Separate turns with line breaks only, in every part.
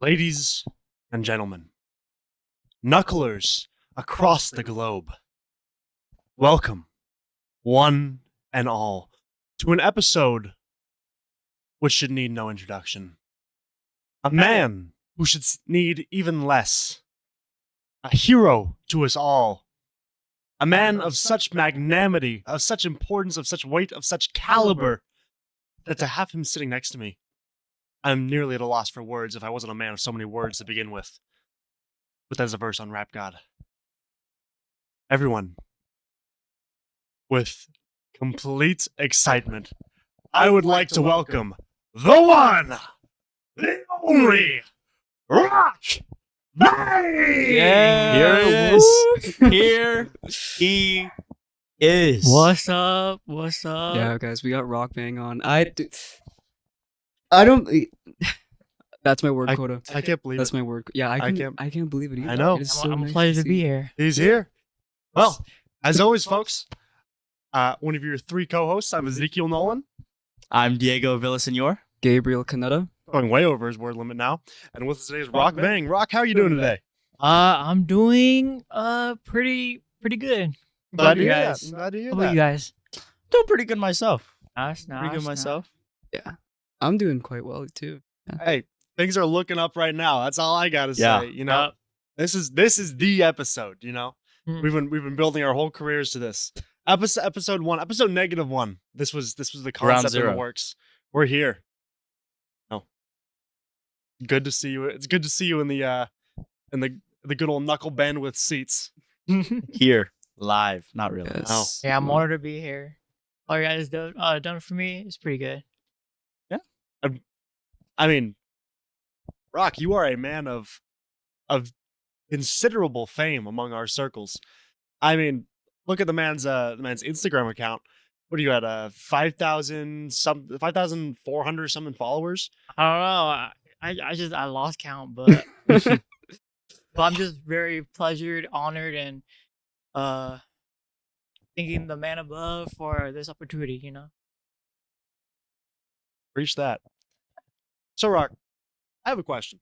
Ladies and gentlemen, knucklers across the globe, welcome, one and all, to an episode which should need no introduction. A man who should need even less. A hero to us all. A man of such magnanimity, of such importance, of such weight, of such caliber, that to have him sitting next to me, I'm nearly at a loss for words if I wasn't a man of so many words to begin with. But that's a verse on Rap God. Everyone, with complete excitement, I would like to welcome the one, the only, Rock Vang!
Yeah, here he is.
What's up? What's up?
Yeah, guys, we got Rock Vang on. I don't. That's my word quota.
I can't believe
That's
it.
my word. Yeah, I can't believe it either.
I know.
It is
I'm,
so
I'm
nice
excited to
see.
be here.
He's here. Well, as always, folks, one of your three co-hosts, I'm Ezekiel Nolan.
I'm Diego Villasenor.
Gabriel Canetta.
Going way over his word limit now. And with us today is Rock Vang. Rock, how are you doing today?
I'm doing pretty good. How about you guys?
I'm glad to hear
How about
that.
you guys?
Doing pretty good myself.
Nice.
Pretty good myself.
Yeah, I'm doing quite well too.
Hey, things are looking up right now. That's all I gotta say.
Yeah.
You know, this is the episode. You know,
Hmm.
we've been building our whole careers to this. Episode one, episode -1. This was the concept in the
zero.
works. We're here. Oh, good to see you. It's good to see you in the good old knuckle bandwidth seats.
Here, live. Not really.
Yes.
Yeah, I'm honored to be here. All you guys done for me is pretty good.
I mean, Rock, you are a man of considerable fame among our circles. I mean, look at the man's Instagram account. What are you at? 5,400 something followers?
I don't know. I lost count, but but I'm just very pleasured, honored, and thanking the man above for this opportunity. You know.
Reach that. So, Rock, I have a question.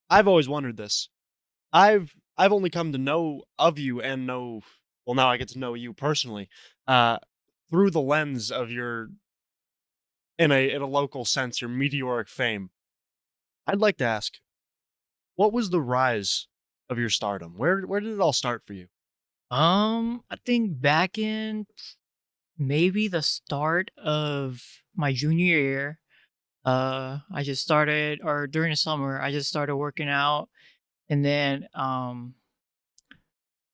I've always wondered this. I've only come to know of you and know, well, now I get to know you personally, through the lens of your, in a local sense, your meteoric fame. I'd like to ask, what was the rise of your stardom? Where did it all start for you?
I think back in maybe the start of my junior year, I just started, or during the summer, I just started working out, and then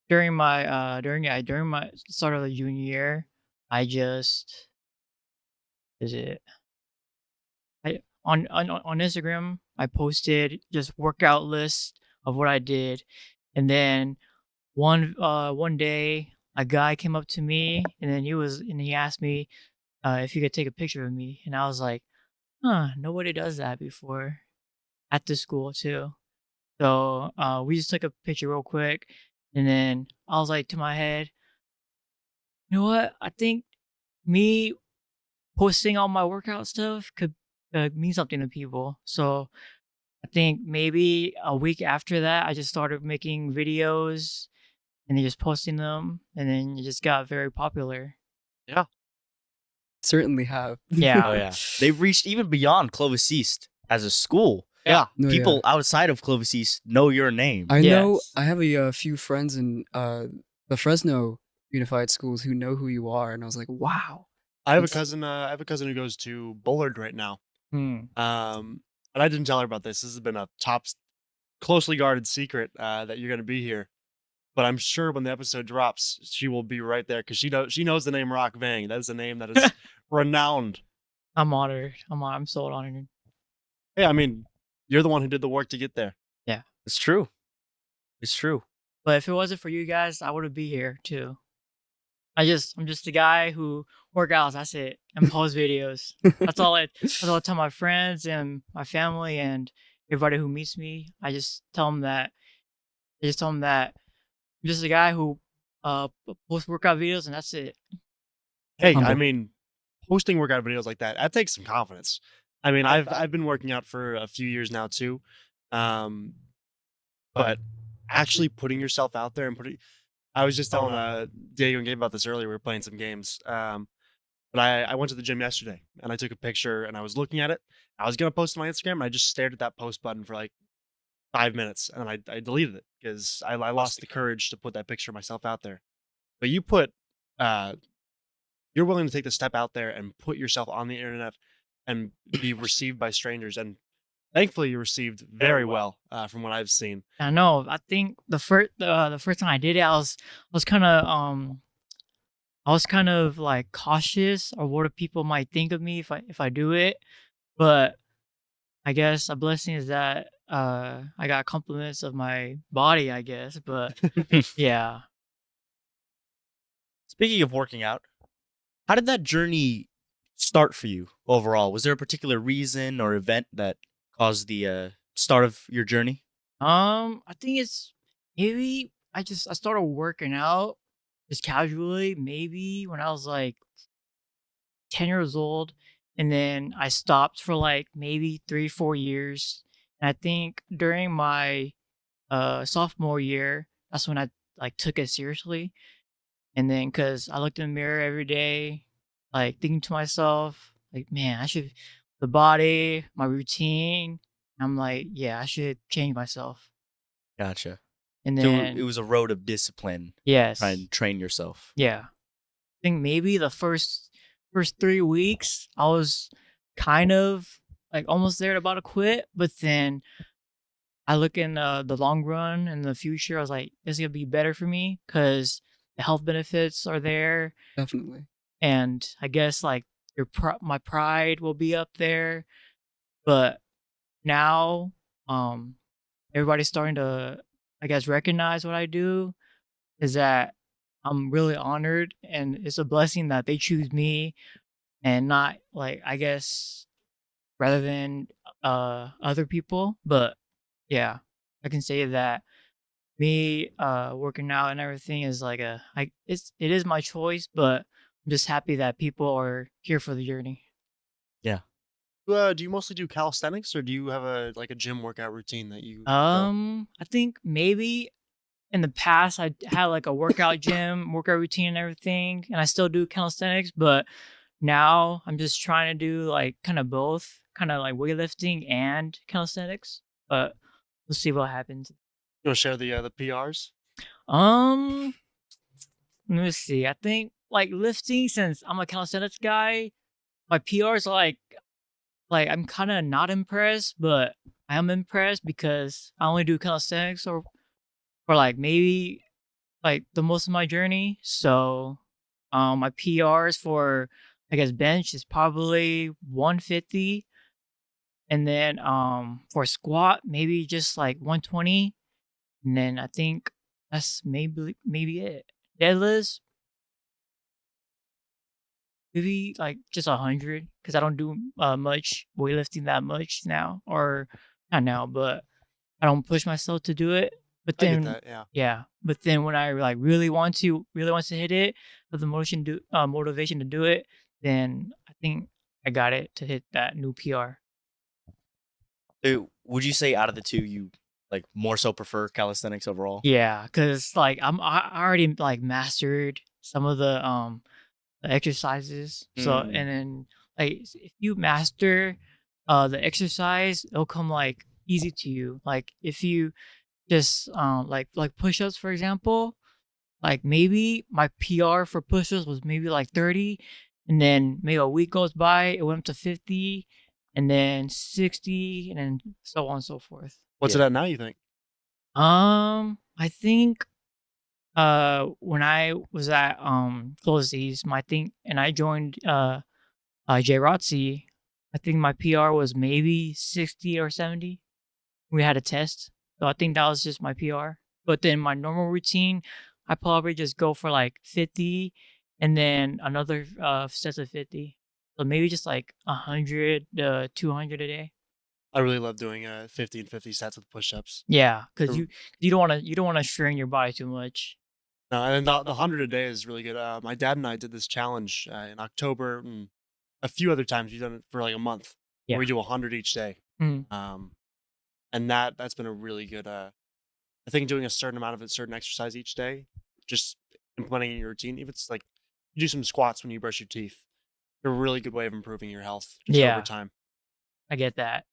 during my start of the junior year, I just is it I on Instagram I posted just workout lists of what I did, and then one day a guy came up to me and then he asked me if he could take a picture of me, and I was like, huh, nobody does that before at the school too. So we just took a picture real quick, and then I was like to my head, you know what? I think me posting all my workout stuff could mean something to people. So I think maybe a week after that, I just started making videos and then just posting them, and then it just got very popular.
Certainly have.
Yeah.
Oh yeah. They've reached even beyond Clovis East as a school.
Yeah.
No,
People outside of Clovis East know your name.
I know.
Yes.
I have a few friends in the Fresno Unified Schools who know who you are, and I was like, wow.
I have a
It's-
cousin. I have a cousin who goes to Bullard right now.
Hmm.
And I didn't tell her about this. This has been a closely guarded secret that you're going to be here. But I'm sure when the episode drops, she will be right there because she knows the name Rock Vang. That is a name that is renowned.
I'm honored. I'm so honored.
Hey, I mean, you're the one who did the work to get there.
It's true. It's true.
But if it wasn't for you guys, I wouldn't be here too. I'm just a guy who workouts. That's it, and post videos. That's all I tell my friends and my family and everybody who meets me. I just tell them that. I'm just a guy who posts workout videos, and that's it.
Hey, I
Humble.
mean, posting workout videos like that takes some confidence. I mean, I've been working out for a few years now too, But actually putting yourself out there and I was just telling Diego and Gabe about this earlier. We were playing some games. But I went to the gym yesterday and I took a picture and I was looking at it. I was gonna post it on my Instagram and I just stared at that post button for like 5 minutes and I deleted it because I lost the courage to put that picture of myself out there. But uh, you're willing to take the step out there and put yourself on the internet and be received by strangers. And thankfully, you received very well from what I've seen.
I know. I think the first time I did it, I was kind of like cautious of what people might think of me if I do it. But I guess a blessing is that I got compliments of my body, I guess. But yeah.
Speaking of working out, how did that journey start for you overall? Was there a particular reason or event that caused the start of your journey?
I think it's maybe I started working out just casually, maybe when I was like 10 years old, and then I stopped for like maybe 3, 4 years. And I think during my sophomore year, that's when I like took it seriously. And then because I looked in the mirror every day, like thinking to myself, like, man, I should the body, my routine. I'm like, yeah, I should change myself.
Gotcha.
And
So
then
it was a road of discipline, try
yes,
and train yourself.
yeah. I think maybe the first 3 weeks I was kind of like almost there about to quit, but then I look in the long run and the future. I was like, it's gonna be better for me because the health benefits are there,
Definitely.
and I guess like my pride will be up there. But now, um, everybody's starting to, I guess, recognize what I do. Is that I'm really honored, and it's a blessing that they choose me and not like I guess rather than other people. But yeah, I can say that me working out and everything is like it is my choice, but I'm just happy that people are here for the journey.
Yeah.
Do you mostly do calisthenics or do you have a gym workout routine that you go?
I think maybe in the past I had like a workout routine and everything, and I still do calisthenics, but now I'm just trying to do like kind of both, kind of like weightlifting and calisthenics. But we'll see what happens.
You want to share the PRs?
Um, Let me see. I think like lifting, since I'm a calisthenics guy, my PRs are like I'm kind of not impressed, but I am impressed because I only do calisthenics or for like maybe like the most of my journey. So, my PRs for I guess bench is probably 150, and then for squat maybe just like 120, and then I think that's maybe it. Deadlifts maybe like just 100 because I don't do much weightlifting that much now, or not now, but I don't push myself to do it. But
I get
then
that, yeah.
yeah, but then when I like really want to hit it, with the motivation to do it, then I think I got it to hit that new PR.
So would you say out of the two, you like more so prefer calisthenics overall?
Yeah, because like I already like mastered some of the exercises. So and then like if you master the exercise, it'll come like easy to you. Like if you just like push-ups for example, like maybe my PR for push-ups was maybe like 30, and then maybe a week goes by, it went up to 50, and then 60, and then so on and so forth.
What's it at now, you think?
I think when I was at Closies, my thing, and I joined J Rotzi, I think my PR was maybe 60 or 70. We had a test. So I think that was just my PR. But then my normal routine, I probably just go for like 50 and then another set of 50. So maybe just like 100 to 200 a day.
I really love doing 50 and 50 sets of push-ups.
Yeah, because
The-
you don't want to strain your body too much.
No, and the 100 a day is really good. My dad and I did this challenge in October, and a few other times we've done it for like a month.
Yeah.
Where we do 100 each day.
Mm.
Um, and that's been a really good. I think doing a certain amount of a certain exercise each day, just implementing in your routine, even if it's like you do some squats when you brush your teeth, they're a really good way of improving your health just over
Yeah,
time.
I get that.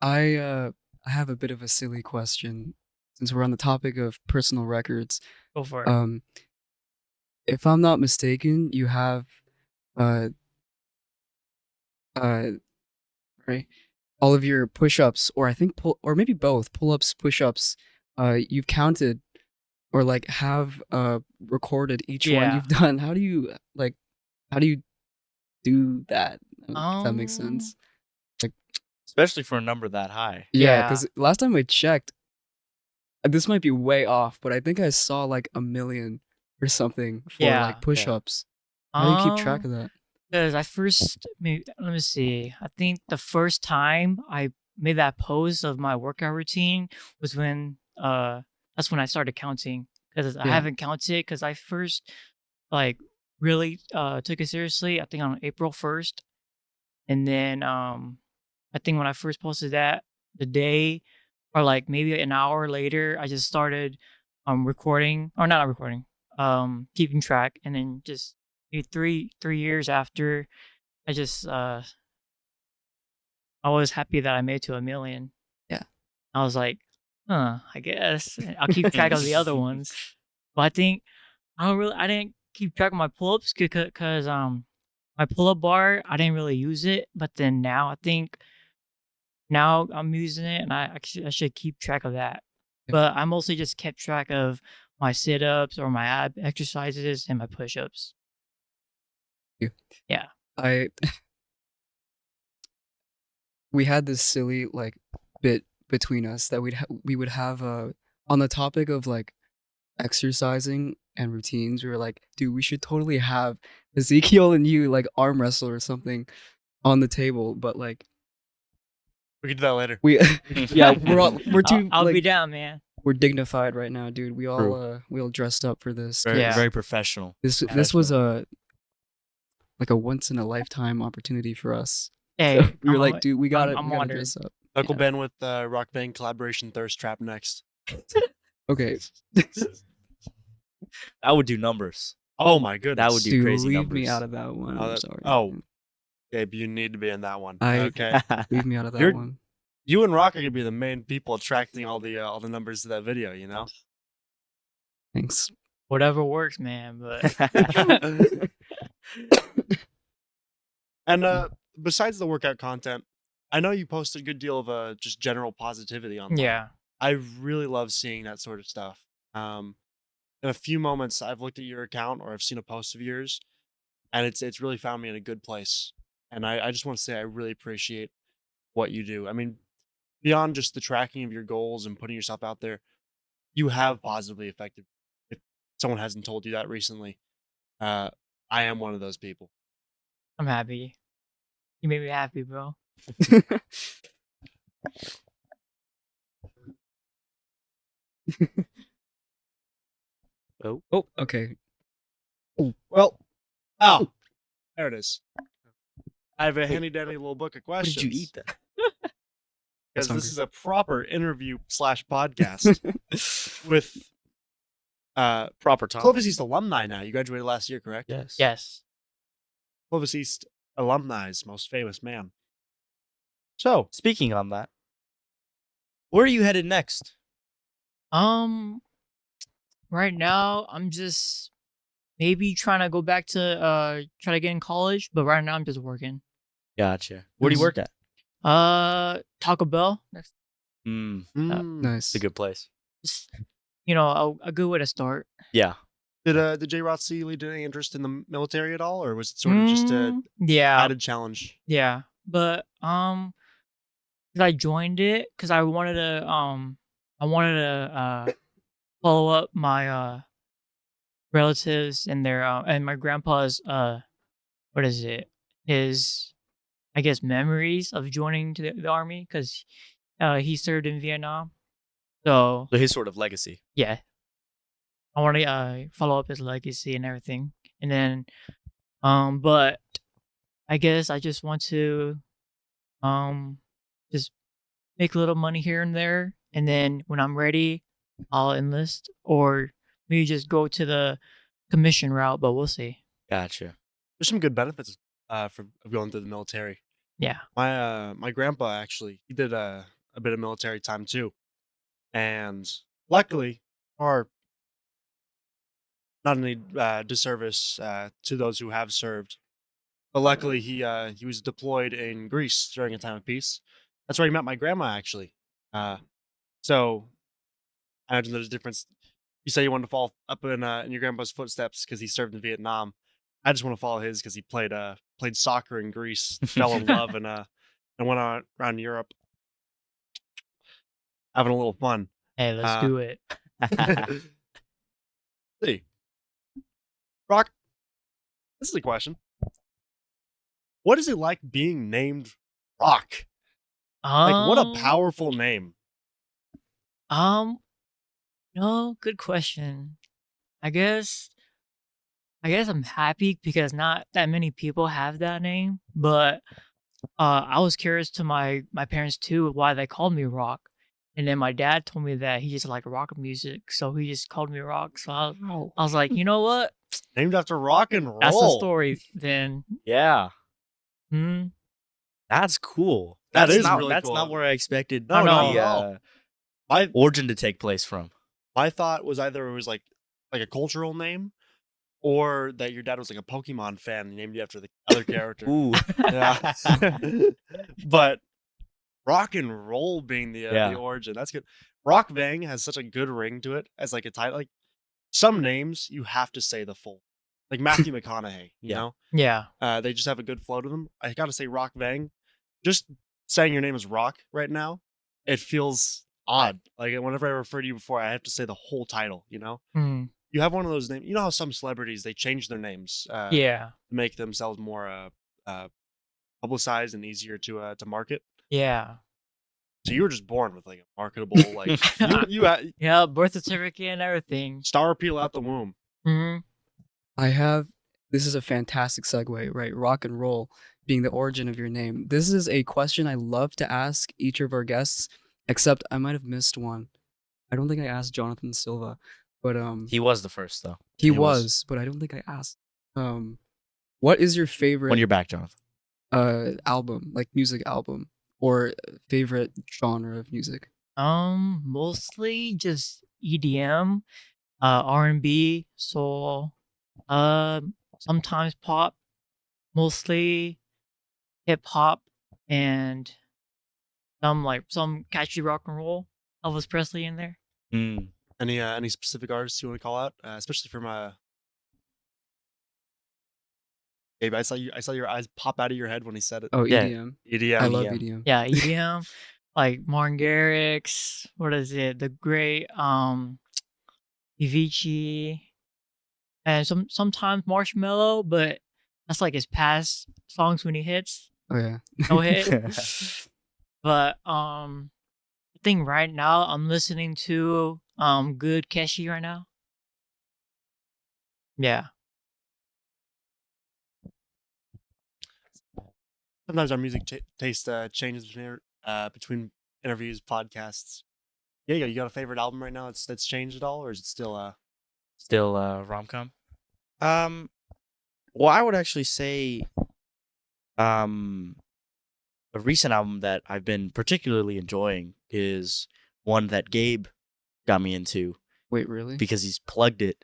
I have a bit of a silly question since we're on the topic of personal records.
Go for it.
Um, if I'm not mistaken, you have uh uh right all of your push-ups, or I think or maybe both pull-ups, push-ups. You've counted or like have recorded each one
Yeah.
you've done. How do you how do you do that? If that makes
Um.
sense. Like,
Especially for a number that high.
yeah,
Yeah.
because last time I checked, this might be way off, but I think I saw like 1 million or something for
Yeah.
like push-ups. How do you keep track of that?
Because I first let me see. I think the first time I made that post of my workout routine was when that's when I started counting. Because I
Yeah.
haven't counted because I first like really took it seriously. I think on April 1st, and then I think when I first posted that, the day or like maybe an hour later, I just started recording or not recording, keeping track, and then just maybe 3 years after, I just I was happy that I made to 1 million.
Yeah.
I was like, I guess I'll keep track of the other ones. But I think I didn't keep track of my pull-ups because my pull-up bar, I didn't really use it. But then now I think now I'm using it, and I should keep track of that.
Yeah.
But I mostly just kept track of my sit-ups or my ab exercises and my push-ups.
Yeah.
Yeah.
We had this silly like bit between us that we would have on the topic of like exercising and routines. We were like, dude, we should totally have Ezekiel and you like arm wrestle or something on the table, but like
We can do that later.
we yeah, we're too
I'll be
like
down, man.
we're dignified right now, dude. We all dressed up for this.
Very,
Yeah.
very professional.
This was a like a once in a lifetime opportunity for us.
Hey,
So we were
I'm
like, dude, we gotta
honored.
dress up.
Knuckle Ben with Rock Vang collaboration Thirst Trap next.
Okay,
That would do numbers.
Oh my goodness.
That would do
dude,
crazy
leave
numbers.
me out of that one. I'm sorry.
Gabe, you need to be in that one.
I-
Okay.
Leave me out of that
You're-
one.
You and Rock are gonna be the main people attracting all the numbers to that video, you know?
Thanks.
Whatever works, man. But
And besides the workout content, I know you post a good deal of just general positivity online.
yeah.
I really love seeing that sort of stuff. In a few moments, I've looked at your account or I've seen a post of yours, and it's really found me in a good place. And I just want to say I really appreciate what you do. I mean, beyond just the tracking of your goals and putting yourself out there, you have positively affected. If someone hasn't told you that recently, I am one of those people.
I'm happy. You made me happy, bro.
Oh, okay.
Well, there it is. I have a handy dandy little book of
What
questions.
did you eat that?
Because
That's
this is a proper interview / podcast with
Proper time.
Clovis East alumni now. You graduated last year, correct?
Yes.
Yes.
Clovis East alumni's most famous man. So,
Speaking on that, where are you headed next?
Right now I'm just maybe trying to go back to try to get in college, but right now I'm just working.
Gotcha. Where do you
Nice.
work at?
Taco Bell. Next,
Nice.
It's a good place.
just, a good way to start.
Yeah.
did J. Rot see lead to any interest in the military at all, or was it sort of just a
Yeah.
added challenge?
Yeah, but 'cause I joined it because I wanted to follow up my relatives and their and my grandpa's what is it, his, I guess, memories of joining to the army because he served in Vietnam. So
So his sort of legacy.
yeah, I want to follow up his legacy and everything, and then but I guess I just want to just make a little money here and there, and then when I'm ready, I'll enlist, or maybe just go to the commission route. But we'll see.
Gotcha.
There's some good benefits for going through the military.
Yeah.
My grandpa actually, he did a bit of military time too, and luckily, or not any disservice to those who have served, but luckily he was deployed in Greece during a time of peace. That's where he met my grandma actually. So I imagine there's a difference. You say you want to follow up in your grandpa's footsteps because he served in Vietnam. I just want to follow his because he played soccer in Greece, fell in love, and went around Europe having a little fun.
Hey, let's do it.
See, Rock, this is a question. What is it like being named Rock? Like, what a powerful name.
No, good question. I guess I'm happy because not that many people have that name, but I was curious to my parents too why they called me Rock. And then my dad told me that he just liked rock music, so he just called me Rock. So I was like, you know what?
Named after rock and roll.
That's the story then.
Yeah.
Hmm.
That's cool.
That
That's
is
not,
really
That's
cool.
not where I expected
No,
no,
the
My
origin to take place from.
my thought was either it was like a cultural name, or that your dad was like a Pokemon fan and named you after the other character.
Ooh.
Yeah. But rock and roll being the
Yeah.
origin, that's good. Rock Vang has such a good ring to it as like a title. Like some names you have to say the full, like Matthew McConaughey. You
Yeah.
know,
Yeah.
they just have a good flow to them. I gotta say Rock Vang. Just saying your name is Rock right now, it feels odd. Like whenever I refer to you before, I have to say the whole title. You know,
Hmm.
you have one of those names. You know how some celebrities they change their names.
Yeah.
To make themselves more publicized and easier to market.
Yeah.
So you were just born with like a marketable like you had
Yeah. Birth certificate and everything.
star appeal out the womb.
Hmm.
This is a fantastic segue, right? Rock and roll being the origin of your name. This is a question I love to ask each of our guests, except I might have missed one. I don't think I asked Jonathan Silva, but
He was the first, though.
he
was.
was, but I don't think I asked. What is your favorite
When you're back, Jonathan.
album, like music album, or favorite genre of music?
Mostly just EDM, R&B, soul, sometimes pop, mostly hip hop, and some catchy rock and roll. Elvis Presley in there.
Mm.
Any specific artists you want to call out, especially from Gabe? I saw your eyes pop out of your head when he said it.
Oh,
Yeah.
EDM.
EDM.
I love
EDM.
EDM.
Yeah, EDM, like Martin Garrix. What is it? The great Avicii, and sometimes Marshmello, but that's like his past songs when he hits.
Oh yeah.
No hit. But I think right now I'm listening to Good Keshi right now. Yeah.
Sometimes our music taste changes between interviews, podcasts. Yeah, you got a favorite album right now that's changed at all, or is it still
Still rom-com? Well, I would actually say a recent album that I've been particularly enjoying is one that Gabe got me into
Wait, really?
because he's plugged it.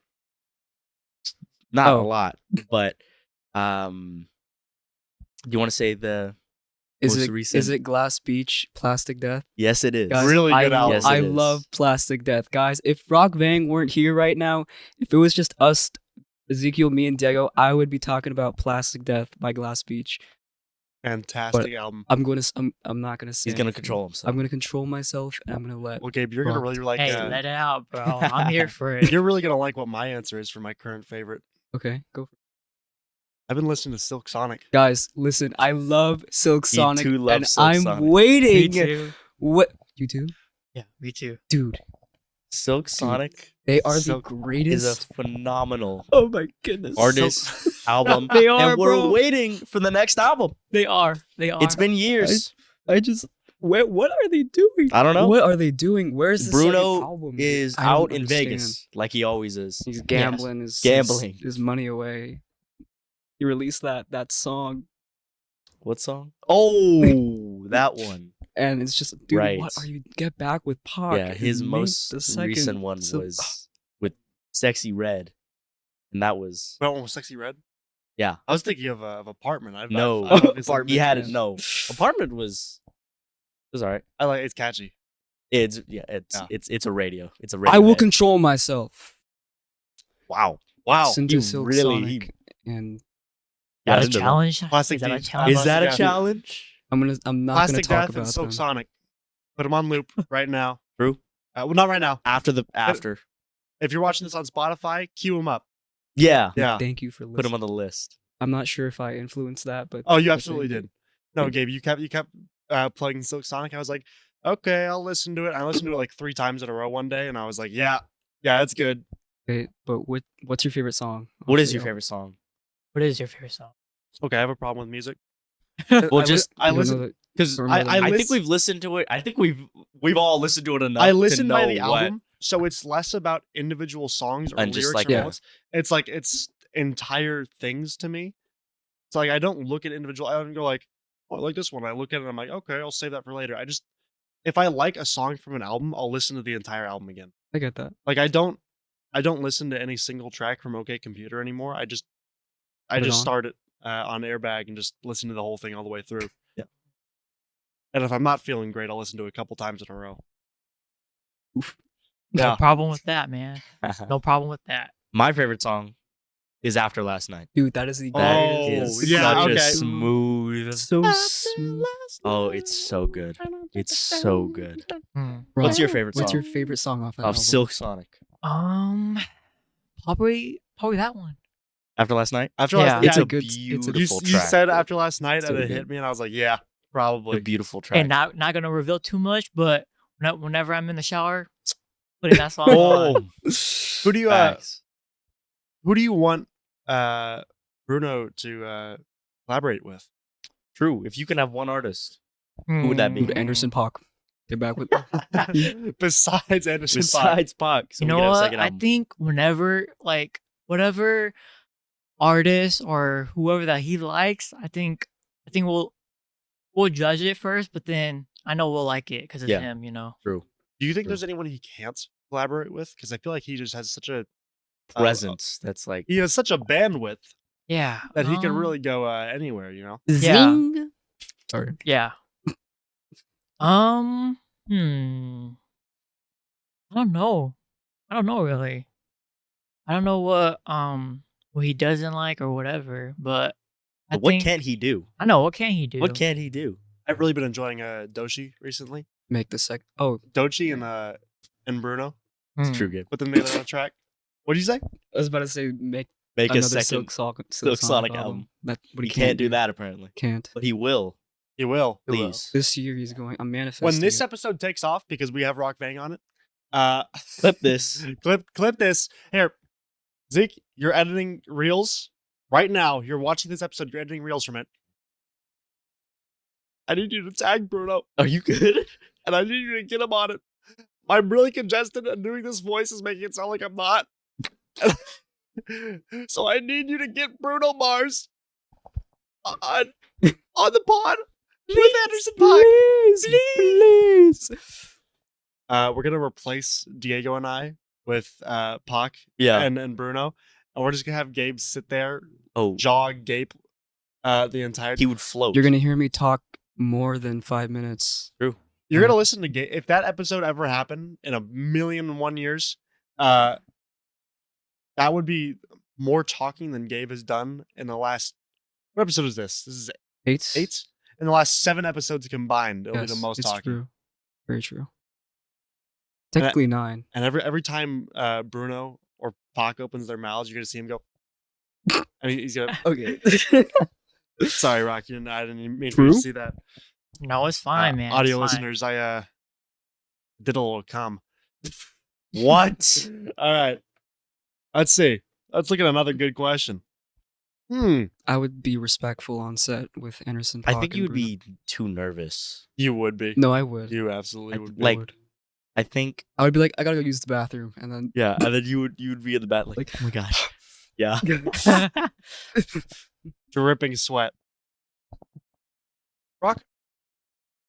Not a
Oh.
lot, but you want to say the
Is
most
it
recent?
is it Glass Beach, Plastic Death?
Yes, it is.
Guys,
Really
I
good album.
Yes, it
I
is.
love Plastic Death, guys. If Rock Vang weren't here right now, if it was just us, Ezekiel, me, and Diego, I would be talking about Plastic Death by Glass Beach.
fantastic album?
I'm not gonna say.
He's gonna
anything.
control himself.
I'm gonna control myself, and I'm gonna let.
Well, Gabe, you're gonna
Rock.
really like.
Hey, let it out, bro. I'm here for it.
You're really gonna like what my answer is for my current favorite.
Okay, go.
I've been listening to Silk Sonic.
Guys, listen. I love Silk
He
Sonic,
too loves
and
Silk
I'm
Sonic.
Me
waiting.
too.
What you do,
Yeah, me too.
dude?
Silk Sonic
They are the
Silk
is
greatest.
a phenomenal
Oh my goodness.
artist album.
They are,
and we're
bro.
waiting for the next album.
They are. They are.
It's been years.
I just What are they doing?
I don't know.
What are they doing? Where's the second
Bruno
album?
is
I don't
out in
understand.
Vegas like he always is.
He's gambling
Gambling.
his money away. He released that song,
What song? Oh, that one.
and it's just, dude,
Right.
what are you? Get back with Pac.
Yeah, his
and
most
make the second
recent one
so-
was with Sexy Red, and that was
That one was Sexy Red.
yeah.
I was thinking of apartment.
No,
I've obviously
Apartment. He
mixed
had
it
it.
in.
No, Apartment was all right.
I like it's catchy.
It's
Yeah.
it's a radio. It's a radio.
I will
hit.
control myself.
Wow.
Listen to
he
Silk
really-
Sonic, and
got
That a
into them.
challenge?
Plastic
Is that a
Death.
challenge?
Is that a
Plastic
challenge?
I'm not gonna
Plastic
talk
Death and
about
Silk
them.
Sonic. Put them on loop right now.
True.
Well, not right now.
After.
If you're watching this on Spotify, cue them up.
Yeah.
Yeah.
Thank you for listening.
Put him on the list.
I'm not sure if I influenced that, but
Oh, you
I
absolutely
think-
did. No, Gabe, you kept plugging Silk Sonic. I was like, okay, I'll listen to it. I listened to it like 3 times in a row one day, and I was like, yeah, that's good.
Okay, but what's your favorite song?
What
off
is
the
your
album?
favorite song?
What is your favorite song?
Okay, I have a problem with music.
Well, just
I
You don't know
listen
that-
because
Or
I
another
think
listen-
we've listened to it. I think we've all listened to it enough.
I listen
to
by
know
the
what-
album, so it's less about individual songs or
And just,
lyrics
like,
or
yeah.
notes. It's like it's entire things to me. It's like I don't look at individual. I don't go like, oh, I like this one. I look at it and I'm like, okay, I'll save that for later. If I like a song from an album, I'll listen to the entire album again.
I get that.
Like I don't listen to any single track from OK Computer anymore. I just
Put it on?
start it on Airbag and just listen to the whole thing all the way through.
Yeah.
And if I'm not feeling great, I'll listen to it a couple times in a row.
No
Yeah.
problem with that, man. No problem with that.
My favorite song is After Last Night.
Dude, that is the
That
Oh,
is
yeah,
such
okay.
a smooth.
so smooth.
Oh, it's so good. It's so good.
Hmm.
What's your favorite song?
What's your favorite song off that
of
album?
Silk Sonic?
Probably that one.
After Last Night?
After
Yeah.
last,
It's
yeah,
a
good- it's a-
you,
beautiful
you
track.
said after last night,
So
and it
good.
hit me, and I was like, yeah,
a
probably.
beautiful track.
And not gonna reveal too much, but whenever I'm in the shower, putting that song on.
Who do you
Facts.
who do you want Bruno to collaborate with?
True. If you can have one artist, who would that be?
Dude, Anderson Paak. Get back with
Besides Anderson Paak.
besides Pac, so
You
we
know
can have a
what?
second
I
album.
think whenever whatever artist or whoever that he likes, I think we'll judge it first, but then I know we'll like it because it's
Yeah.
him, you know.
True.
Do you think
True.
there's anyone he can't collaborate with? Because I feel like he just has such a
Presence. That's like
he has such a bandwidth
Yeah.
that he can
um,
really go anywhere. You know.
Yeah.
Zing. Sorry.
Yeah. I don't know. I don't know really. I don't know what he doesn't like or whatever, but I
But what
think
can't he do?
I know what can he do?
What can't he do?
I've really been enjoying Dochi recently.
Make the second. Oh,
Dochi and Bruno
It's
Hmm.
true, Gabe.
put them together on a track. What do you say?
I was about to say make
Make a
another
second.
Silk
Sonic
album.
album.
That what
He can't do that apparently,
Can't.
but he will.
You will.
Please
This year he's going. I'm manifesting.
When this
it.
episode takes off, because we have Rock Vang on it,
clip this.
clip this. Here, Zeke, you're editing reels right now. You're watching this episode. You're editing reels from it. I need you to tag Bruno,
Are you good?
and I need you to get him on it. I'm really congested, and doing this voice is making it sound like I'm not. So I need you to get Bruno Mars on the pod with Anderson Paak.
Please.
We're gonna replace Diego and I with Pac
Yeah.
and Bruno, and we're just gonna have Gabe sit there,
Oh,
jaw gape, the entire.
he would float.
You're gonna hear me talk more than 5 minutes.
You're gonna listen to Gabe. If that episode ever happened in 1,000,001 years, that would be more talking than Gabe has done in the last. What episode is this? This is 8. In the last 7 episodes combined, it'll be the most
it's
talking.
true. Very true.
And I-
Technically 9.
And every time Bruno or Pac opens their mouths, you're gonna see him go. And he's gonna.
Okay.
Sorry, Rocky, and I didn't mean for you to
True?
see that.
No, it's fine, man.
Audio
it's fine.
listeners, I did a little cum.
What?
All right, let's see. Let's look at another good question.
I would be respectful on set with Anderson.
I
Paak
think
and
you would
Bruno.
be too nervous.
You would be.
No, I would.
You absolutely would be.
Like,
would.
I think,
I would be like, I gotta go use the bathroom, and then
yeah, and then you would be in the back like,
Like-
oh my gosh, yeah.
Dripping sweat. Rock,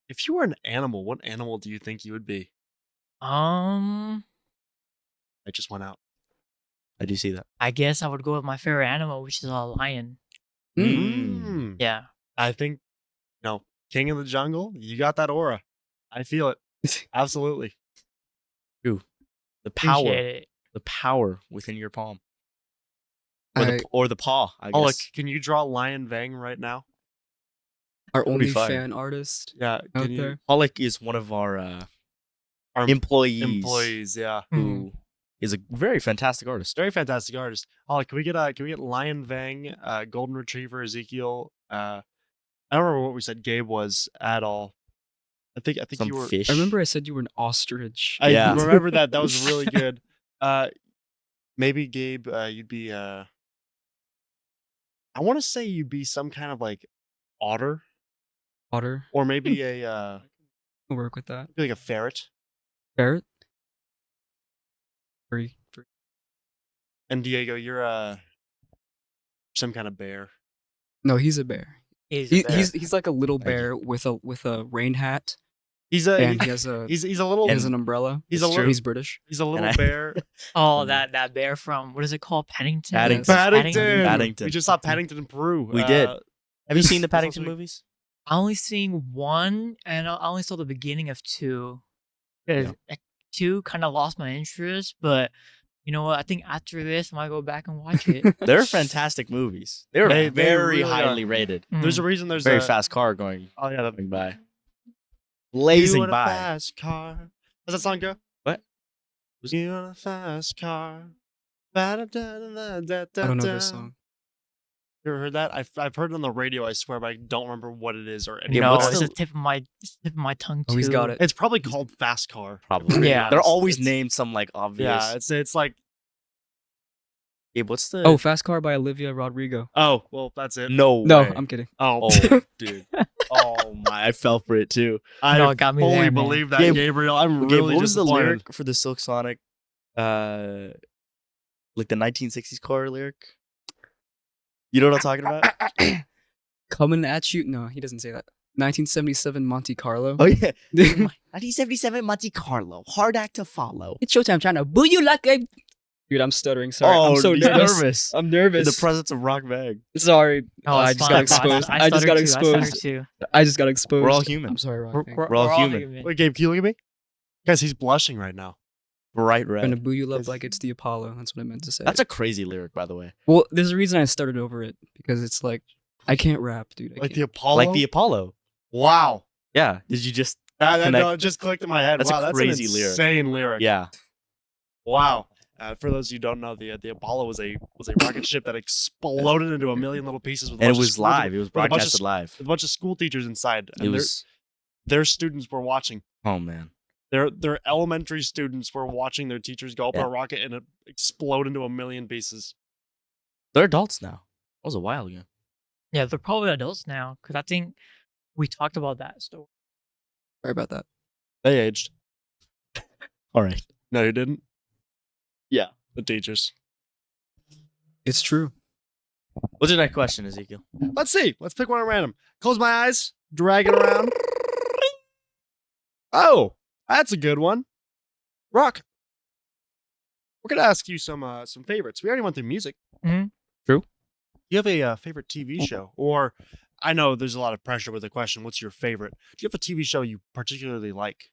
if you were an animal, what animal do you think you would be? I just went out.
I do see that.
I guess I would go with my favorite animal, which is a lion.
Mm.
Yeah.
I think, King of the Jungle, you got that aura. I feel it. Absolutely.
The power,
Appreciate it.
the power within your palm, or
I,
the paw. I
Oh,
guess.
can you draw Lion Vang right now?
our
would be
only
fire.
fan artist
Yeah,
out
can you?
there.
Pollock is one of our
Our
employees,
yeah.
who is a very fantastic artist.
Very fantastic artist. Oh, can we get Lion Vang, Golden Retriever, Ezekiel? I don't remember what we said Gabe was at all. I think
Some
you were.
fish.
I remember I said you were an ostrich.
I
Yeah.
remember that. That was really good. Maybe Gabe, you'd be. I want to say you'd be some kind of like otter,
Otter.
or maybe a
I'll work with that.
maybe like a ferret.
Ferret. Free.
And Diego, you're some kind of bear.
No, he's a bear.
He's
He's like a little
Thank you.
bear with a rain hat,
He's
and
a
he has a
he's a little
he has an umbrella.
he's
It's
a little
true.
He's British.
he's a little
I-
bear.
oh that bear from what is it called? Paddington.
Paddington.
Paddington.
Paddington.
We just saw Paddington in Peru.
We did. Have you seen the
That's also
Paddington
like-
movies?
I only seen one, and I only saw the beginning of two. 'Cause, like, two kind of lost my interest, but you know what? I think after this, I might go back and watch it.
They're fantastic movies. They were
They
very
really
highly
are.
rated.
There's a reason. There's
Very
a
fast car going
Oh yeah,
by,
You
blazing
in a
by.
fast car. How's that song go?
What?
You in a fast car. I
I don't know this song.
You ever heard that? I've heard it on the radio, I swear, but I don't remember what it is or anything.
Yeah,
no,
what's
it's
the-
the tip of my tongue too.
Oh, he's got it.
It's probably called Fast Car.
Probably.
Yeah.
They're always
It's-
named some like obvious.
Yeah, it's like
Gabe, what's the?
Oh, Fast Car by Olivia Rodrigo.
oh well, that's it.
no.
No,
way.
I'm kidding.
Oh,
Oh, dude. Oh my! I fell for it too.
I
No, it got me
fully
there, man.
believe that,
Gabe-
Gabriel. I'm
Gabe,
really
what was the
disappointed.
lyric for the Silk Sonic? Like the 1960s car lyric. You know what I'm talking about?
Coming at you. No, he doesn't say that. 1977 Monte Carlo.
Oh yeah. 1977 Monte Carlo. Hard act to follow.
It's showtime. Trying to boo you like a. Dude, I'm stuttering. Sorry. I'm so
he's
nervous. I'm
In
nervous.
the presence of Rock Vang.
Sorry.
Oh,
I
it's
just
fine,
got
it's fine.
exposed. I just
stuttered
got
too, I stuttered
exposed.
too.
I just got exposed.
We're all human.
I'm sorry, Rock.
We're all human.
human.
Wait, Gabe, can you look at me? Guys, he's blushing right now.
Bright
Trying to
red.
boo you love like it's the Apollo. That's what I meant to say.
That's a crazy lyric, by the way.
Well, there's a reason I started over it because it's like I can't rap, dude. I
Like
can't.
the Apollo.
Like the Apollo.
wow.
Yeah. Did you just?
That
Connect-
no, it just clicked in my head.
That's a
wow, that's
crazy
an
lyric.
insane lyric.
Yeah.
Wow. For those who don't know, the Apollo was a rocket ship that exploded into a million little pieces. With a
And it
bunch of
was
school-
live. It was
with a bunch of
broadcasted
s-
live.
With a bunch of school teachers inside,
It
and
was.
their students were watching.
Oh man.
Their elementary students were watching their teachers go up
Yeah.
a rocket and it explode into a million pieces.
They're adults now. That was a while ago.
Yeah, they're probably adults now because I think we talked about that story.
Sorry about that.
They aged.
All right.
No, you didn't.
Yeah.
The teachers.
It's true.
What's your next question, Ezekiel?
Let's see. Let's pick one at random. Close my eyes. Drag it around. Oh, that's a good one. Rock. We're gonna ask you some favorites. We already went through music.
Mhm.
True.
You have a favorite TV show, or I know there's a lot of pressure with the question. What's your favorite? Do you have a TV show you particularly like?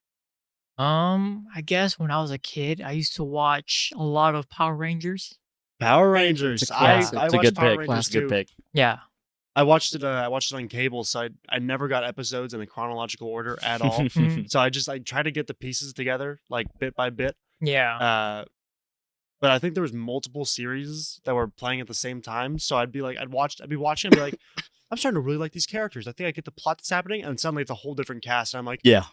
I guess when I was a kid, I used to watch a lot of Power Rangers.
Power Rangers.
It's a
I
classic.
It's a
watched
good
Power
pick.
Rangers
It's a good
too.
pick.
Yeah.
I watched it. I watched it on cable, so I never got episodes in a chronological order at all.
Mhm.
So I try to get the pieces together, like bit by bit.
Yeah.
But I think there was multiple series that were playing at the same time. So I'd be watching and be like, I'm starting to really like these characters. I think I get the plot that's happening, and suddenly it's a whole different cast. And I'm like,
Yeah.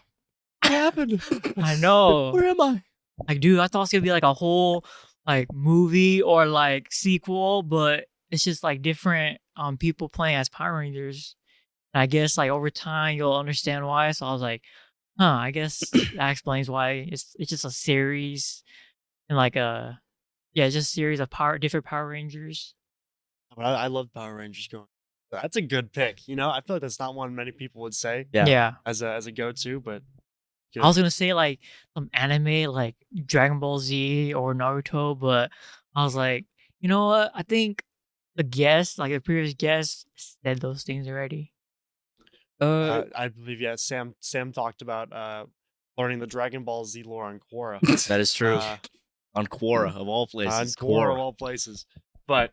what happened?
I know.
Where am I?
Like, dude, I thought it was gonna be like a whole like movie or like sequel, but it's just like different people playing as Power Rangers. And I guess like over time you'll understand why. So I was like, huh, I guess that explains why it's just a series and like it's just a series of different Power Rangers.
But I love Power Rangers going. That's a good pick. You know, I feel like that's not one many people would say
Yeah.
as a go-to, but good.
I was gonna say like some anime like Dragon Ball Z or Naruto, but I was like, you know what? I think the previous guest, said those things already.
I believe Sam talked about learning the Dragon Ball Z lore on Quora.
That is true.
Uh,
On Quora of all
on
places.
Quora of all places. But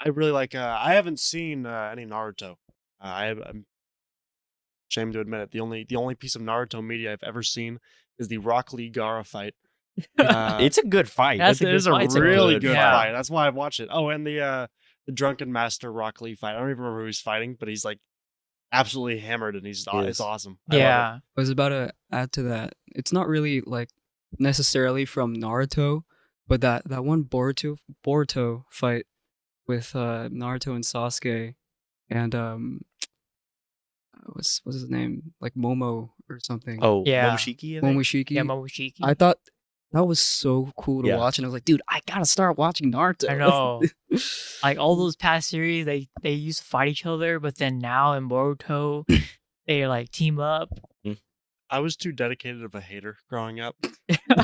I really like. I haven't seen any Naruto. I'm ashamed to admit it. The only piece of Naruto media I've ever seen is the Rock Lee Gara fight.
It's a good fight.
That's a
It
good
is a
fight. It's a
really
good
good
fight.
fight. That's why I've watched it. Oh, and the Drunken Master Rock Lee fight. I don't even remember who he's fighting, but he's like absolutely hammered, and it's awesome. I love it.
Yeah.
I was about to add to that. It's not really like necessarily from Naruto, but that one Boruto fight with Naruto and Sasuke and what's his name? Like Momo or something.
Oh,
Yeah.
Momoshiki, I think?
Momoshiki.
Yeah, Momoshiki.
I thought that was so cool to
Yeah.
watch, and I was like, dude, I gotta start watching Naruto.
I know. Like all those past series, they used to fight each other, but then now in Boruto, they like team up.
I was too dedicated of a hater growing up.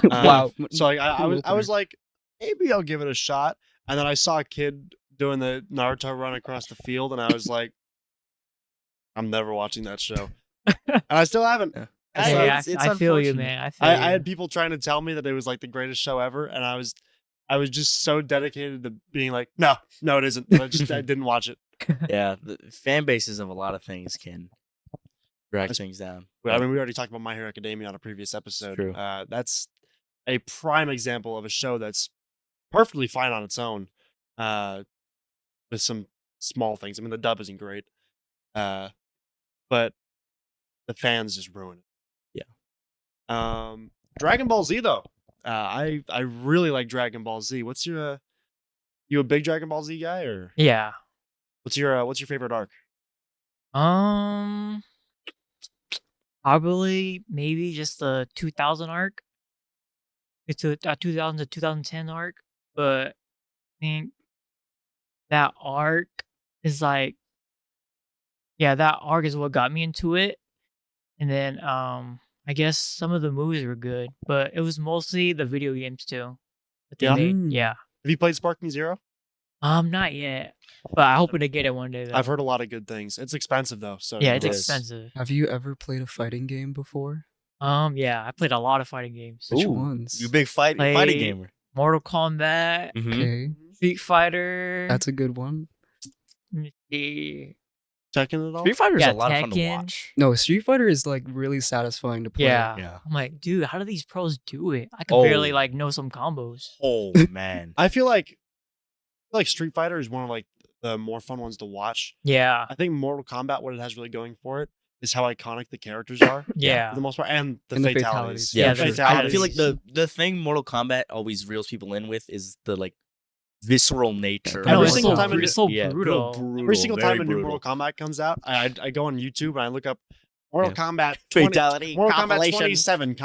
Wow.
So like, I was
Cool.
like, maybe I'll give it a shot. And then I saw a kid doing the Naruto run across the field, and I was like, I'm never watching that show. And I still haven't.
Yeah.
And
Hey,
so
I feel you,
unfortunate.
man. I feel
I
you.
had people trying to tell me that it was like the greatest show ever, and I was just so dedicated to being like, no, it isn't. And I didn't watch it.
Yeah, the fan bases of a lot of things can drag things down.
I mean, we already talked about My Hero Academia on a previous episode.
True.
That's a prime example of a show that's perfectly fine on its own, with some small things. I mean, the dub isn't great, but the fans just ruin it. Yeah. Dragon Ball Z though, I really like Dragon Ball Z. What's your you a big Dragon Ball Z guy, or
Yeah.
what's your favorite arc?
Probably maybe just the 2000 arc. It's a 2000 to 2010 arc, but I think that arc is like, yeah, that arc is what got me into it. And then I guess some of the movies were good, but it was mostly the video games too. that they
Yeah?
made. Yeah.
Have you played Sparking Zero?
Not yet, but I'm hoping to get it one day. Though.
I've heard a lot of good things. It's expensive though, so
Yeah,
you
it's
know,
is.
expensive.
Have you ever played a fighting game before?
Yeah, I played a lot of fighting games.
Which
Ooh,
ones?
You big fighting
Play-
gamer.
Mortal Kombat,
Mhm.
Okay,
Street Fighter.
that's a good one.
Let me see.
Tekken at all?
Street Fighter is
Yeah,
a lot of fun to
Tekken.
watch.
No, Street Fighter is like really satisfying to play.
Yeah.
Yeah.
I'm like, dude, how do these pros do it? I could barely
Oh.
like know some combos.
Oh man.
I feel like Street Fighter is one of like the more fun ones to watch.
Yeah.
I think Mortal Kombat, what it has really going for it is how iconic the characters are
Yeah.
for the most part, and the
And the
fatalities.
fatalities.
Yeah,
Yeah,
the
true. I feel like
fatalities.
the thing Mortal Kombat always reels people in with is the like visceral nature.
I know,
of
it's
it.
single time
it's so
Yeah,
brutal.
Every single time a new
brutal.
Mortal Kombat comes out, I go on YouTube and I look up Mortal
Yeah.
Kombat 20,
Fatality
Mortal Kombat
compilation.
27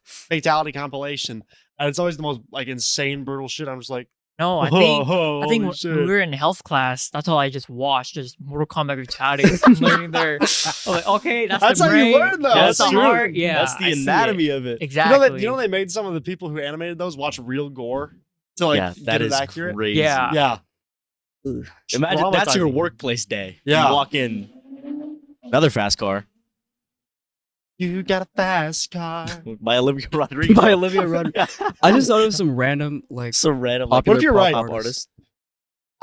fatality compilation, and it's always the most like insane brutal shit. I'm just like,
No, I think
oh,
I think
holy
when we
shit.
were in health class, that's all I just watched, just Mortal Kombat fatalities. I'm learning there. I'm like, okay, that's
That's
the
how you
brain,
learn, though.
That's
That's
the
true.
heart. Yeah,
That's
I
the
see
anatomy
it.
of it.
Exactly.
You know they made some of the people who animated those watch real gore to like
Yeah,
get
that
it
is
accurate.
crazy.
Yeah.
Yeah.
Imagine that's your
Traumatizing.
workplace day.
Yeah.
You walk in, another fast car
You got a fast car.
by Olivia Rodrigo.
By Olivia Rodrigo. I just thought of some random like
So random.
popular
What if you're
pop
right?
Pop
artists.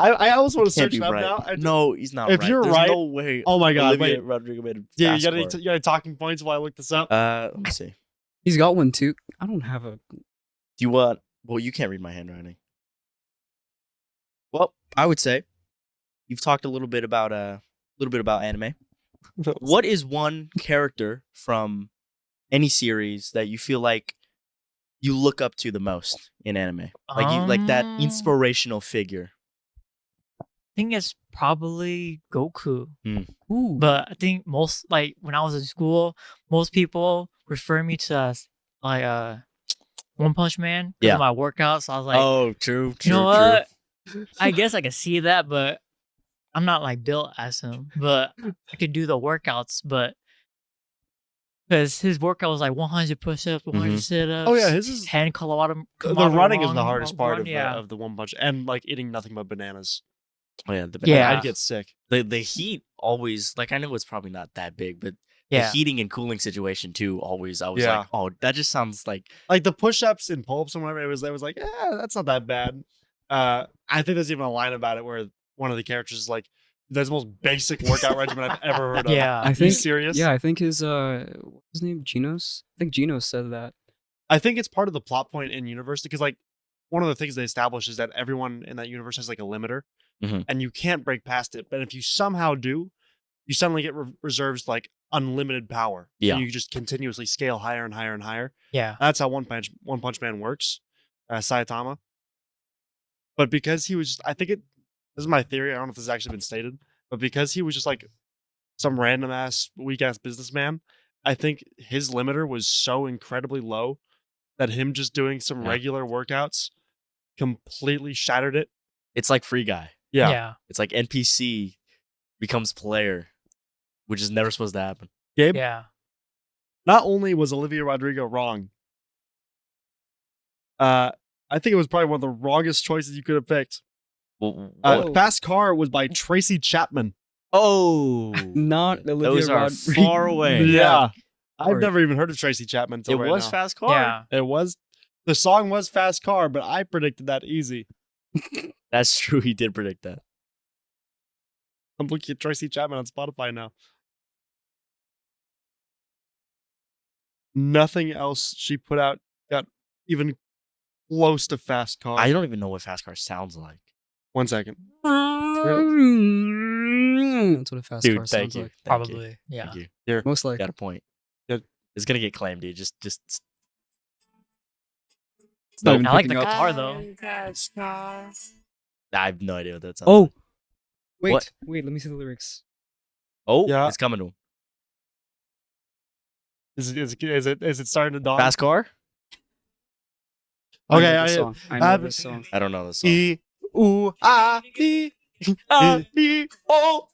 artist.
I almost want to
Can't
search
be
it up
right.
now.
No, he's not
If
right.
you're
There's
right-
no way.
Oh my god!
Olivia
Wait,
Rodrigo made a
yeah,
fast car.
you got any talking points while I look this up?
Let me see.
He's got one too. I don't have a.
Do you want? Well, you can't read my handwriting. Well, I would say you've talked a little bit about anime. What is one character from any series that you feel like you look up to the most in anime? Like you like that
Um,
inspirational figure.
I think it's probably Goku.
Ooh.
But I think most like when I was in school, most people refer me to like One Punch Man because
Yeah.
of my workouts. So I was like,
Oh, true,
you know
true, true.
what? I guess I could see that, but I'm not like built as him. But I could do the workouts, but because his workout was like 100 push-ups, 100 sit-ups.
Oh yeah, his is
10 Colorado.
the running is the
wrong,
hardest part
yeah.
of the One Punch, and like eating nothing but bananas.
Oh yeah, the
Like,
Yeah.
I'd get sick.
the heat always like I know it's probably not that big, but
Yeah.
the heating and cooling situation too. Always, I was
Yeah.
like, oh, that just sounds like
Like the push-ups and pull-ups and whatever, it was like, yeah, that's not that bad. I think there's even a line about it where one of the characters is like, "That's the most basic workout regimen I've ever heard of."
Yeah.
I
Are you
think.
serious?
Yeah, I think his what's his name? Genos. I think Genos said that.
I think it's part of the plot point in universe because like one of the things they establish is that everyone in that universe has like a limiter,
Mhm.
and you can't break past it. But if you somehow do, you suddenly get reserves like unlimited power.
Yeah.
And you just continuously scale higher and higher and higher.
Yeah.
That's how One Punch Man works, Saitama. But because he was, I think this is my theory. I don't know if this has actually been stated, but because he was just like some random ass weak ass businessman, I think his limiter was so incredibly low that him just doing some
Yeah.
regular workouts completely shattered it.
it's like Free Guy.
Yeah.
Yeah.
It's like NPC becomes player, which is never supposed to happen.
Gabe,
Yeah.
not only was Olivia Rodrigo wrong, I think it was probably one of the wrongest choices you could have picked.
Well,
Oh.
Fast Car was by Tracy Chapman.
oh,
Not Olivia
those are
Rodrigo.
far away.
Yeah. I've
Hard.
never even heard of Tracy Chapman until
It
right
was
now.
Fast Car.
Yeah.
It was. The song was Fast Car, but I predicted that easy.
That's true. He did predict that.
I'm looking at Tracy Chapman on Spotify now. Nothing else she put out got even close to Fast Car.
I don't even know what Fast Car sounds like.
1 second.
That's what a fast
Dude,
car
thank
sounds
you.
like.
Thank you.
Probably. Yeah.
Thank you.
Here.
Most likely.
Got a point.
Good.
It's gonna get claimed, dude. Just
It's not even
I like the
picking up.
guitar though.
I have no idea what that sounds
Oh,
like.
wait,
What?
wait. Let me see the lyrics.
Oh,
Yeah.
it's coming to him.
Is it starting to dawn?
Fast Car?
Okay,
I know this song. I know this song.
I don't know this song.
E U A E E O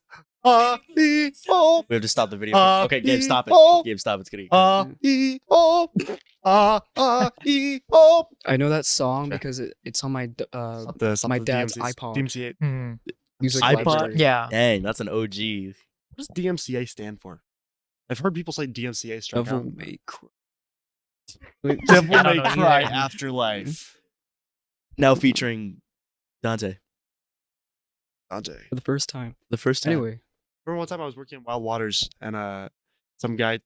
A E O
We have to stop the video. Okay, Gabe, stop
oh.
it. Gabe, stop. It's gonna get
A E O A E O.
I know that song
Okay.
because it's on my
My
dad's iPod.
DMCA.
Mhm.
music
iPod?
library.
Yeah.
Dang, that's an OG.
What does DMCA stand for? I've heard people say DMCA strike
Devil
out.
May Cry.
Devil
I don't
May
know
Cry
either.
Afterlife.
Now featuring Dante.
Dante.
For the first time.
The first time.
Anyway,
Remember one time I was working in Wild Waters and some guy,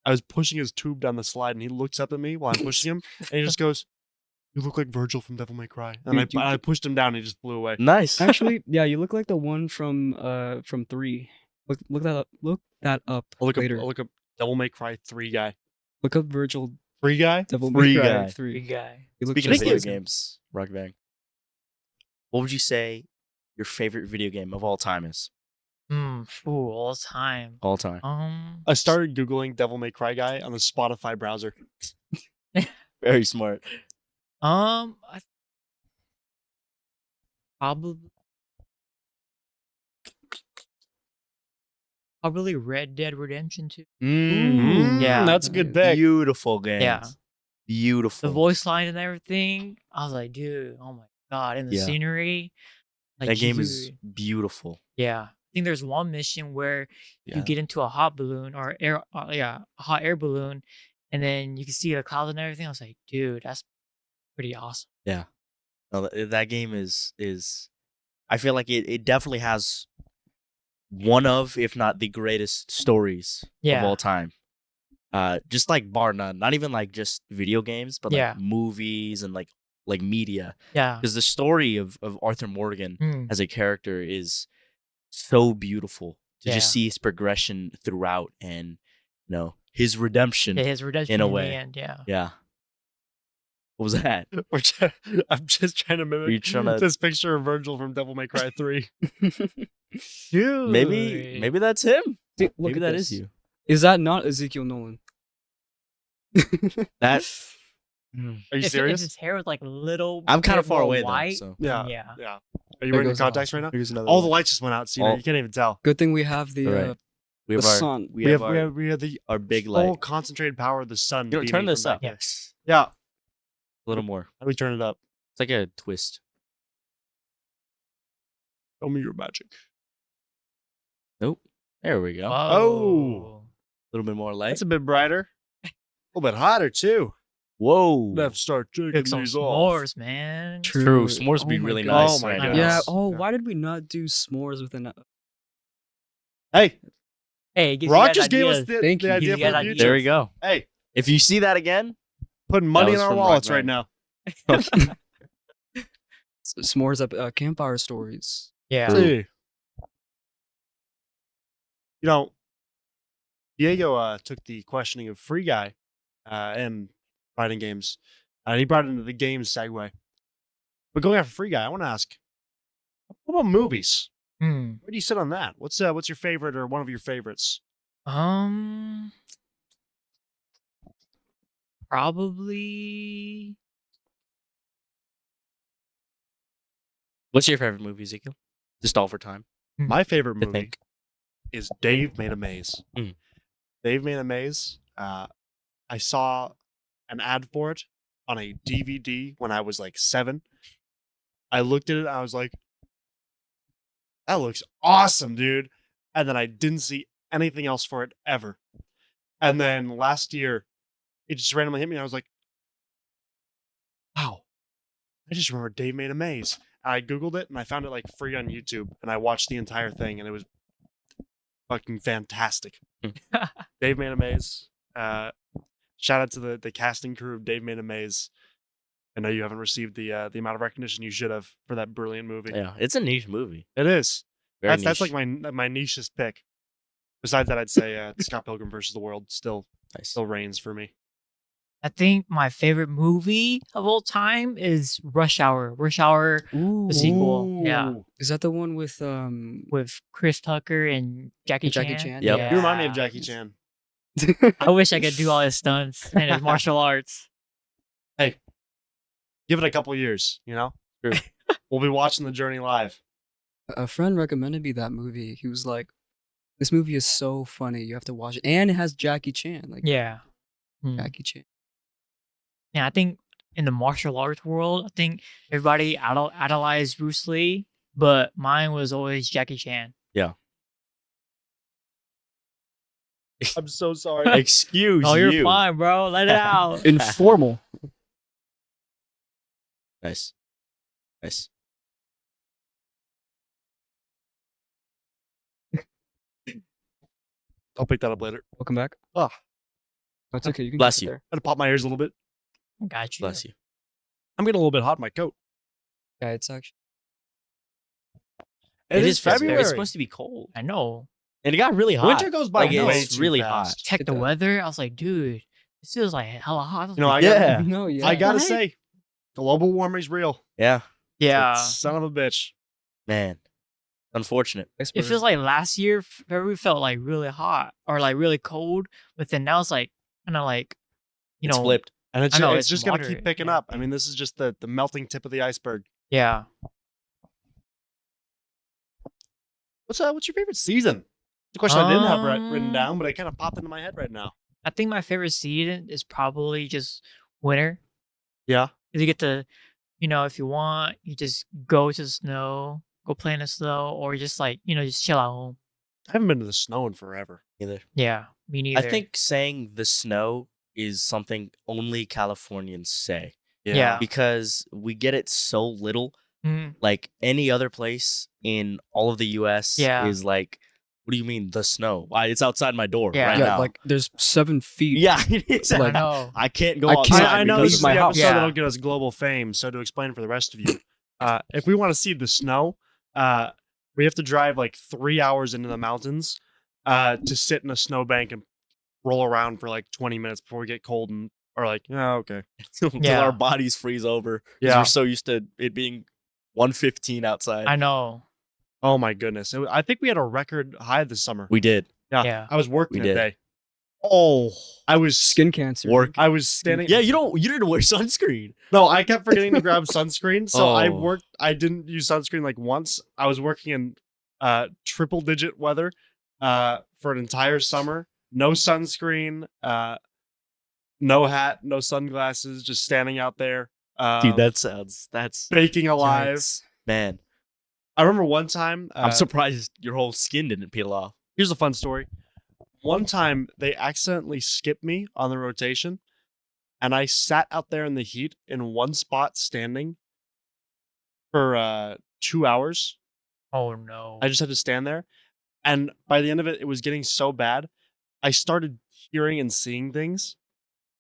I was pushing his tube down the slide and he looks up at me while I'm pushing him and he just goes, "You look like Virgil from Devil May Cry." And
Dude,
I pushed him down and he just flew away.
Nice.
actually, yeah, you look like the one from 3. Look that up. Look that up later.
I'll look up Devil May Cry 3 guy.
Look up Virgil
3 guy?
Devil
Free
May Cry
guy.
3.
Big guy.
You look
Speaking of
just
video
like him.
games, Rock Vang. What would you say your favorite video game of all time is?
All time.
All time.
I started Googling Devil May Cry guy on the Spotify browser.
Very smart.
I probably Red Dead Redemption 2. Yeah.
That's a good pick.
Beautiful games.
Yeah.
Beautiful.
The voice line and everything. I was like, dude, oh my god, and the
Yeah.
scenery. Like,
that game is
dude.
beautiful.
Yeah. I think there's one mission where
Yeah.
you get into a hot balloon or a hot air balloon, and then you can see the clouds and everything. I was like, dude, that's pretty awesome.
No, that game is I feel like it definitely has one of, if not the greatest stories of
Yeah.
all time. Just like bar none. Not even like just video games, but like
Yeah.
movies and like media.
Yeah.
Because the story of Arthur Morgan
Mm.
as a character is so beautiful to just
Yeah.
see his progression throughout and his redemption.
Yeah, his redemption
in a
in
way.
the end. Yeah.
Yeah. What was that?
I'm just trying to
Are you
mimic
trying to?
this picture of Virgil from Devil May Cry 3.
Dude.
Maybe that's him.
Look
Maybe
at
that
this.
is you.
Is that not Ezekiel Nolan?
That.
Are you
If
serious?
his hair was like a little.
I'm kind of
bit
far
more
away
white,
though. So
Yeah.
Yeah.
Yeah. Are you
There
wearing your
goes the
contacts right now?
here's another.
All the
one.
lights just went out, Cena.
All-
You can't even tell.
Good thing we have the
Alright. We
the
have our
sun.
we have our
we have the
our big
full
light.
concentrated power of the sun.
You know, turn
beaming
this
from
up.
back
Yes.
there. Yeah.
A little more.
How do we turn it up?
It's like a twist.
Show me your magic.
Nope. There we go.
Oh.
A little bit more light.
That's a bit brighter. A little bit hotter too.
Whoa.
Let's start taking
Cook some
these off.
s'mores, man.
True. S'mores would be
Oh my
really
God.
nice.
Oh my
right
God.
now.
Yeah.
Yes.
Oh,
Yeah.
why did we not do s'mores with an?
Hey,
Hey, it gives you
Rock
guys
just gave us
ideas.
the,
Thank
the
you.
idea
Gives you
for the
guys
future.
ideas.
There we go.
Hey,
If you see that again,
putting money
was
in our
from Rock
wallets right
Vang.
now.
S'mores up campfire stories.
Yeah.
See. You know, Diego took the questioning of Free Guy and fighting games, and he brought it into the games segue. But going after Free Guy, I want to ask, what about movies?
Hmm.
Where do you sit on that? What's your favorite or one of your favorites?
Probably.
what's your favorite movie, Ezekiel? Just all for time.
My favorite
To
movie
think.
is Dave Made a Maze.
Mm.
Dave Made a Maze. I saw an ad for it on a DVD when I was like 7. I looked at it. I was like, that looks awesome, dude. And then I didn't see anything else for it ever. And then last year, it just randomly hit me. And I was like, wow, I just remember Dave Made a Maze. I Googled it and I found it like free on YouTube. And I watched the entire thing and it was fucking fantastic. Dave Made a Maze. Shout out to the casting crew of Dave Made a Maze. I know you haven't received the amount of recognition you should have for that brilliant movie.
Yeah, it's a niche movie.
It is.
Very
That's
niche.
like my nichest pick. Besides that, I'd say Scott Pilgrim versus the World still
nice.
reigns for me.
I think my favorite movie of all time is Rush Hour. Rush Hour,
Ooh.
the sequel. Yeah.
Ooh.
Is that the one with
With Chris Tucker and Jackie
Jackie
Chan.
Chan?
Yep.
Yeah.
You remind me of Jackie Chan.
I wish I could do all his stunts and his martial arts.
Give it a couple years, you know?
True.
We'll be watching the journey live.
A friend recommended me that movie. He was like, "This movie is so funny. You have to watch it, and it has Jackie Chan." Like
Yeah. Mm.
Jackie Chan.
Yeah, I think in the martial arts world, I think everybody idolized Bruce Lee, but mine was always Jackie Chan.
I'm so sorry.
Excuse
Oh, you're
you.
fine, bro. Let it out.
Informal.
Nice. Nice.
I'll pick that up later.
Welcome back.
Oh,
That's okay. You can
Bless
keep it
you.
there.
I had to pop my ears a little bit.
Got you.
Bless you.
I'm getting a little bit hot in my coat.
Yeah, it's actually.
It is
February.
It's supposed to be cold.
I know.
And it got really hot.
Winter goes by
Like,
way
it's
too
really
fast.
Check
It
the
does.
weather. I was like, dude, this feels like hella hot. I was
You know,
like,
Yeah.
No, yeah.
I gotta
What?
say, global warming's real.
Yeah.
yeah.
Son of a bitch.
Man. Unfortunate.
It feels like last year February felt like really hot or like really cold, but then now it's like kind of like, you
It's
know,
flipped.
And it's,
I know,
it's
it's
just gonna
moderate,
keep picking
yeah.
up. I mean, this is just the melting tip of the iceberg.
yeah.
What's your favorite season? It's a question I didn't have written
Um,
down, but it kind of popped into my head right now.
I think my favorite season is probably just winter.
Yeah.
'Cause you get to, you know, if you want, you just go to the snow, go play in the snow, or just like, you know, just chill at home.
I haven't been to the snow in forever.
Either.
Yeah, me neither.
I think saying the snow is something only Californians say
Yeah.
because we get it so little.
Mhm.
Like any other place in all of the U.S.
Yeah.
is like, what do you mean the snow? Why, it's outside my door
Yeah.
right
yeah,
now.
like there's 7 feet.
yeah, it's
I
like-
know.
I can't go
I
outside.
can't-
I know
because
this is
of
the
my house.
episode
Yeah.
that'll get us global fame. So to explain for the rest of you, if we want to see the snow, we have to drive like 3 hours into the mountains to sit in a snowbank and roll around for like 20 minutes before we get cold and are like, yeah, okay.
Until
Yeah.
our bodies freeze over. Because
Yeah.
we're so used to it being 115 outside.
I know.
Oh my goodness. I think we had a record high this summer.
We did.
Yeah.
I was working
We did.
today.
Oh,
I was
Skin cancer.
Work.
I was standing.
Yeah, you didn't wear sunscreen.
No, I kept forgetting to grab sunscreen. So
Oh.
I didn't use sunscreen like once. I was working in triple digit weather for an entire summer. No sunscreen, no hat, no sunglasses, just standing out there.
Dude, that's
baking alive.
Yikes.
man.
I remember one time.
I'm surprised your whole skin didn't peel off.
Here's a fun story. One time they accidentally skipped me on the rotation, and I sat out there in the heat in one spot standing for 2 hours.
Oh no.
I just had to stand there. And by the end of it, it was getting so bad. I started hearing and seeing things.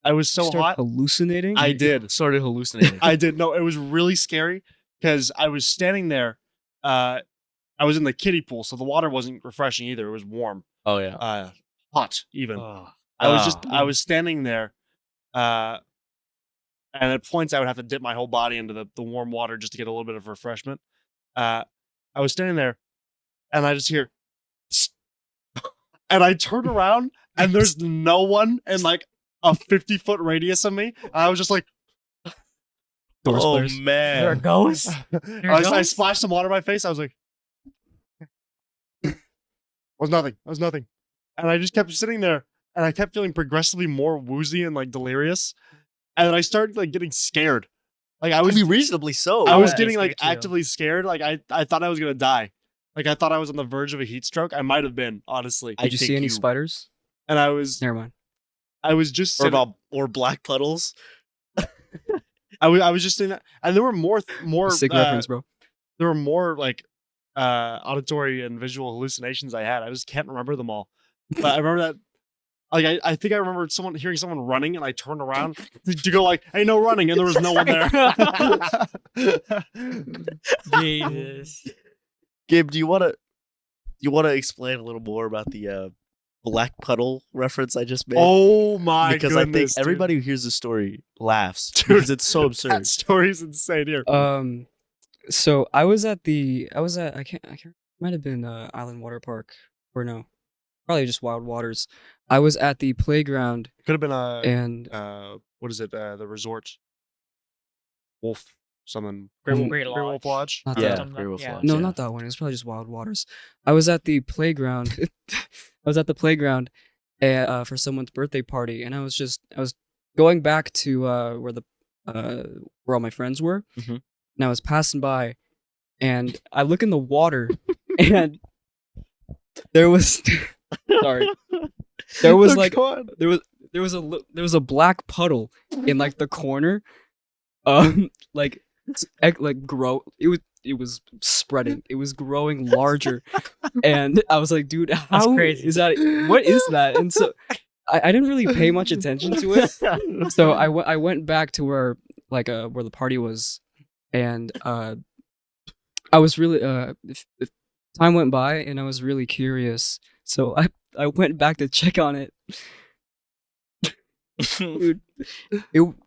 I was so
Start
hot.
hallucinating.
I did.
Started hallucinating.
I did. No, it was really scary because I was standing there. I was in the kiddie pool, so the water wasn't refreshing either. It was warm,
Oh yeah.
hot even.
Oh.
I was standing there, and at points I would have to dip my whole body into the warm water just to get a little bit of refreshment. I was standing there, and I just hear, "Psst." And I turn around, and there's no one in like a 50-foot radius of me. I was just like,
Door
Oh
splatters.
Is there a
man.
ghost?
I
ghost?
splashed some water in my face. I was like, was nothing. And I just kept sitting there, and I kept feeling progressively more woozy and like delirious. And then I started like getting scared. Like I was
reasonably so.
I was
yeah,
getting like
scared too.
actively scared. Like I thought I was gonna die. Like I thought I was on the verge of a heat stroke. I might have been, honestly.
Did you see
think
any
you-
spiders?
And I was
Never mind.
just
or
sitting,
or black puddles.
I was just sitting there, and there were more
Sick reference, bro.
there were more like auditory and visual hallucinations I had. I just can't remember them all. But I remember that like I think I remember hearing someone running, and I turned around to go like, hey, no running, and there was no one there.
Jesus.
Gabe, do you want to explain a little more about the black puddle reference I just made?
Oh my
because
goodness.
I think
dude.
everybody who hears the story laughs
Dude,
because it's so absurd.
That story's insane here.
So I was at I can't might have been Island Water Park or no, probably just Wild Waters. I was at the playground
Could have been a
and
what is it? The resort. Wolf something.
Great
Wolf Lodge.
not
Yeah,
that.
Grey Wolf
Yeah.
Lodge.
No,
yeah.
not that one. It was probably just Wild Waters. I was at the playground. I was at the playground for someone's birthday party, and I was going back to where all my friends were,
Mhm.
and I was passing by, and I look in the water, and there was sorry, there was
Oh,
like
God.
there was a black puddle in like the corner, like grow. It was spreading. It was growing larger, and I was like, dude, how
crazy.
is that? What is that? And so I didn't really pay much attention to it. So I went back to where the party was, and I was really if time went by, and I was really curious. So I went back to check on it. Dude,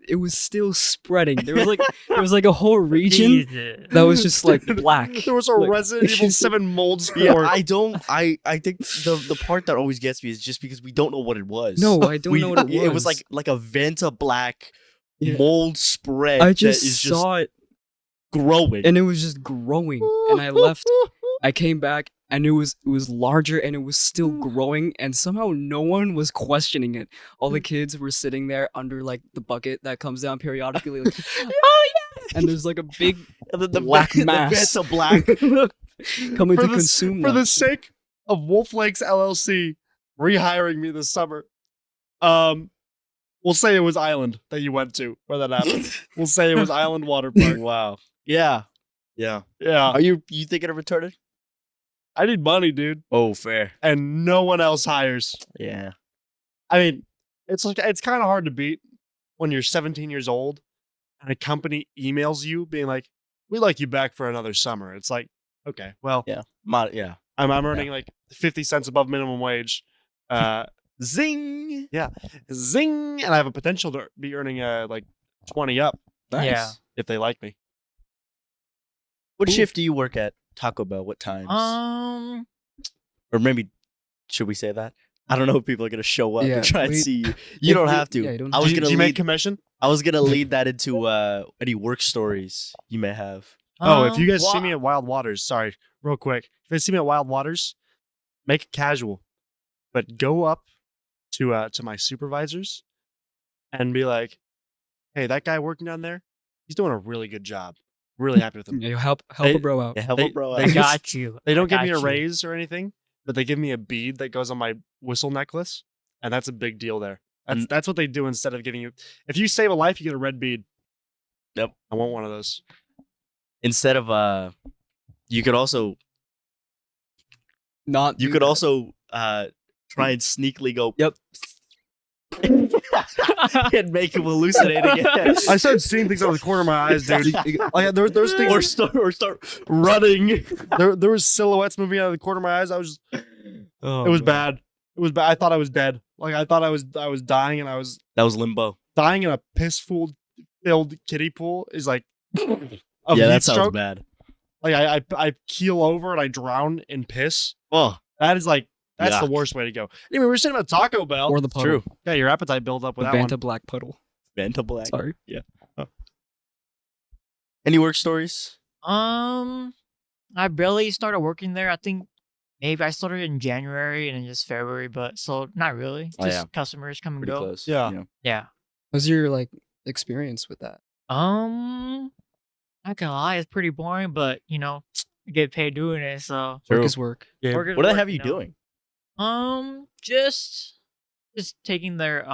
it was still spreading. There was like a whole region
Jesus.
that was just like black.
There was a
Like,
Resident Evil 7 mold spore.
Yeah, I think the part that always gets me is just because we don't know what it was.
No, I don't know what it was.
It was like a Vanta black
Yeah.
mold spread
I
that
just
is just
saw it,
growing.
and it was just growing. And I left. I came back, and it was larger, and it was still growing, and somehow no one was questioning it. All the kids were sitting there under like the bucket that comes down periodically, like, oh yeah, and there's like a big
And then the
black
the
mass
Vanta black.
coming
For
to
the-
consume
For
them.
the sake of Wolf Lakes LLC rehiring me this summer, we'll say it was Island that you went to where that happened. We'll say it was Island Water Park.
Wow. Yeah. Yeah.
Yeah.
Are you thinking of returning?
I need money, dude.
Oh, fair.
And no one else hires.
Yeah.
I mean, it's kind of hard to beat when you're 17 years old and a company emails you being like, we'd like you back for another summer. It's like, okay, well,
Yeah. Yeah.
I'm earning like 50 cents above minimum wage.
Zing.
Zing, and I have a potential to be earning like 20 up
Nice.
Yeah.
if they like me.
What
Ooh.
shift do you work at Taco Bell? What times? Or maybe should we say that? I don't know if people are gonna show up
Yeah,
and try and
we-
see you. You don't
you-
have to.
yeah, you don't
I
have
was
Do
gonna
you make
lead.
commission?
I was gonna lead that into any work stories you may have.
Oh, if you guys see
wha-
me at Wild Waters, sorry, real quick. If you see me at Wild Waters, make it casual, but go up to my supervisors and be like, "Hey, that guy working down there, he's doing a really good job. Really happy with him."
Yeah, you help
They-
a bro out.
Yeah, help
They-
a bro
they
out.
I got you.
They
I
don't give me
got
a
you.
raise or anything, but they give me a bead that goes on my whistle necklace, and that's a big deal there. That's what they do instead of giving you. If you save a life, you get a red bead.
Yep.
I want one of those.
Instead of you could also
Not.
you
do
could
that.
also try and sneakily go.
Yep.
And make him hallucinate again.
I started seeing things out of the corner of my eyes, dude. Like there's things,
or start running.
there was silhouettes moving out of the corner of my eyes. I was,
Oh,
it was
man.
bad. It was bad. I thought I was dead. Like I thought I was dying, and I was
That was limbo.
dying in a piss filled kiddie pool. Is like a
Yeah,
heat
that sounds
stroke.
bad.
Like I keel over and I drown in piss.
Oh,
That is like that's
Yuck.
the worst way to go. Anyway, we were sitting at Taco Bell.
Or the puddle.
true.
Yeah, your appetite built up
The
with that one.
Banta Black puddle.
Banta Black.
Sorry.
Any work stories?
I barely started working there. I think maybe I started in January and then just February, but so not really.
Oh,
Just
yeah.
customers come and
Pretty
go.
close.
Yeah.
Yeah.
How's your like experience with that?
Not gonna lie, it's pretty boring, but I get paid doing it, so
True.
Work is work.
Yeah.
work is
What the
work,
heck have you doing?
Just taking their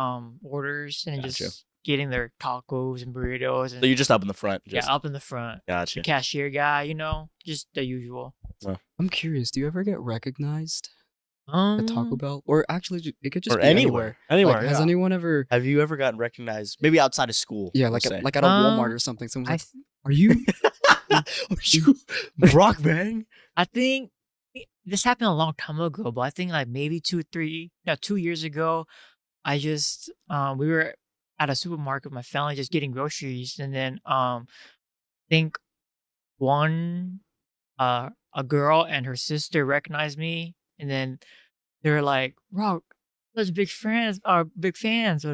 orders and
Gotcha.
just getting their tacos and burritos and
So you're just up in the front. Just,
yeah, up in the front.
Gotcha.
Cashier guy, just the usual.
I'm curious. Do you ever get recognized
Um,
at Taco Bell, or actually, it could just
Or
be
anywhere.
Anywhere.
Like, has
yeah.
anyone ever?
Have you ever gotten recognized? Maybe outside of school.
Yeah,
we'll
like
say.
at a Walmart or something. Someone's
I
like,
th-
"Are you?"
Are you Rock Vang?
I think this happened a long time ago, but I think like maybe 2 years ago, I just we were at a supermarket with my family just getting groceries, and then I think one a girl and her sister recognized me, and then they were like, "Rock, such big fans of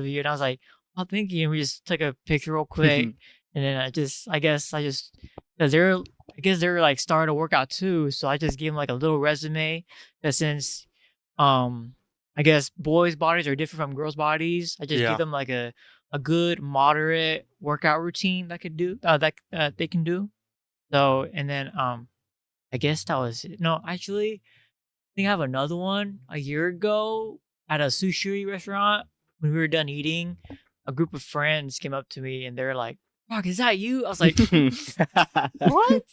you," and I was like, "Oh, thank you." And we just took a picture real quick, and then I guess because I guess they were like starting to work out too, so I just gave them like a little resume that since I guess boys' bodies are different from girls' bodies, I just
Yeah.
give them like a good moderate workout routine that they can do. So and then I guess that was it. No, actually, I think I have another one. A year ago at a sushi restaurant, when we were done eating, a group of friends came up to me and they're like, "Rock, is that you?" I was like, "What?"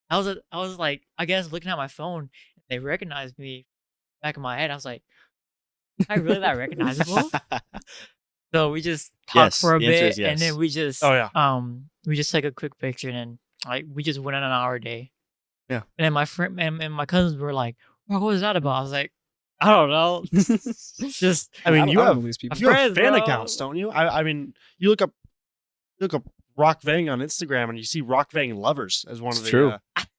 I was like, I guess looking at my phone, they recognized me. Back in my head, I was like, "Am I really that recognizable?" So we just talked
Yes,
for a
the answer
bit,
is yes.
and then we just
Oh, yeah.
we just took a quick picture, and then like we just went on our day.
Yeah.
And then my friend and my cousins were like, "What was that about?" I was like, "I don't know." Just
I mean, you
don't
have
know these people.
you have
friends,
fan
bro.
accounts, don't you? I mean, you look up Rock Vang on Instagram, and you see Rock Vang lovers as one
It's
of the.
true.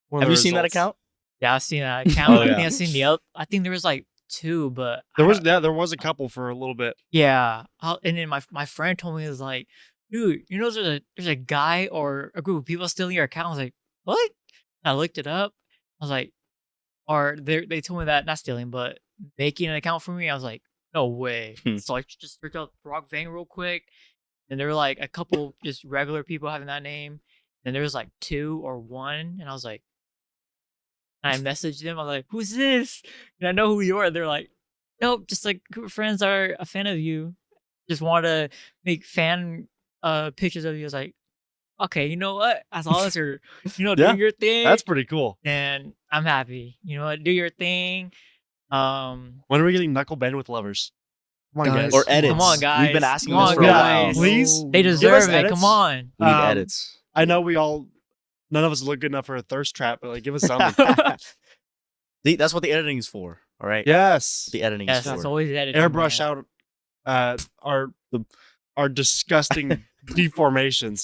One of
Have
the
you seen that
results.
account?
yeah, I've seen that account.
Oh,
I
yeah.
think I've seen the other. I think there was like 2, but
There
I
was
don't-
there was a couple for a little bit.
yeah. And then my friend told me, it was like, "Dude, there's a guy or a group of people stealing your account." I was like, "What?" And I looked it up. I was like, or they told me that, not stealing, but making an account for me. I was like, "No way." So I just searched up Rock Vang real quick, and there were like a couple just regular people having that name. And there was like 2 or 1, and I was like, I messaged them. I was like, "Who's this?" And I know who you are. They're like, "Nope, just like group of friends are a fan of you. Just want to make fan pictures of you." I was like, "Okay, you know what? As long as you're,
Yeah,
doing your thing,
That's pretty cool.
then I'm happy. You know what? Do your thing."
When are we getting Knuckle Bandwidth lovers? Come on,
Guys.
guys.
Or edits.
Come on,
We've been
guys.
asking
Come
this
on,
for a while.
guys.
Please?
They
Give us
deserve it.
edits.
Come on.
We need
Um,
edits.
I know none of us look good enough for a thirst trap, but like, give us something.
See, that's what the editing is for. All right.
Yes.
The editing
Yes,
is
that's
for.
always that.
Airbrush out our disgusting deformations.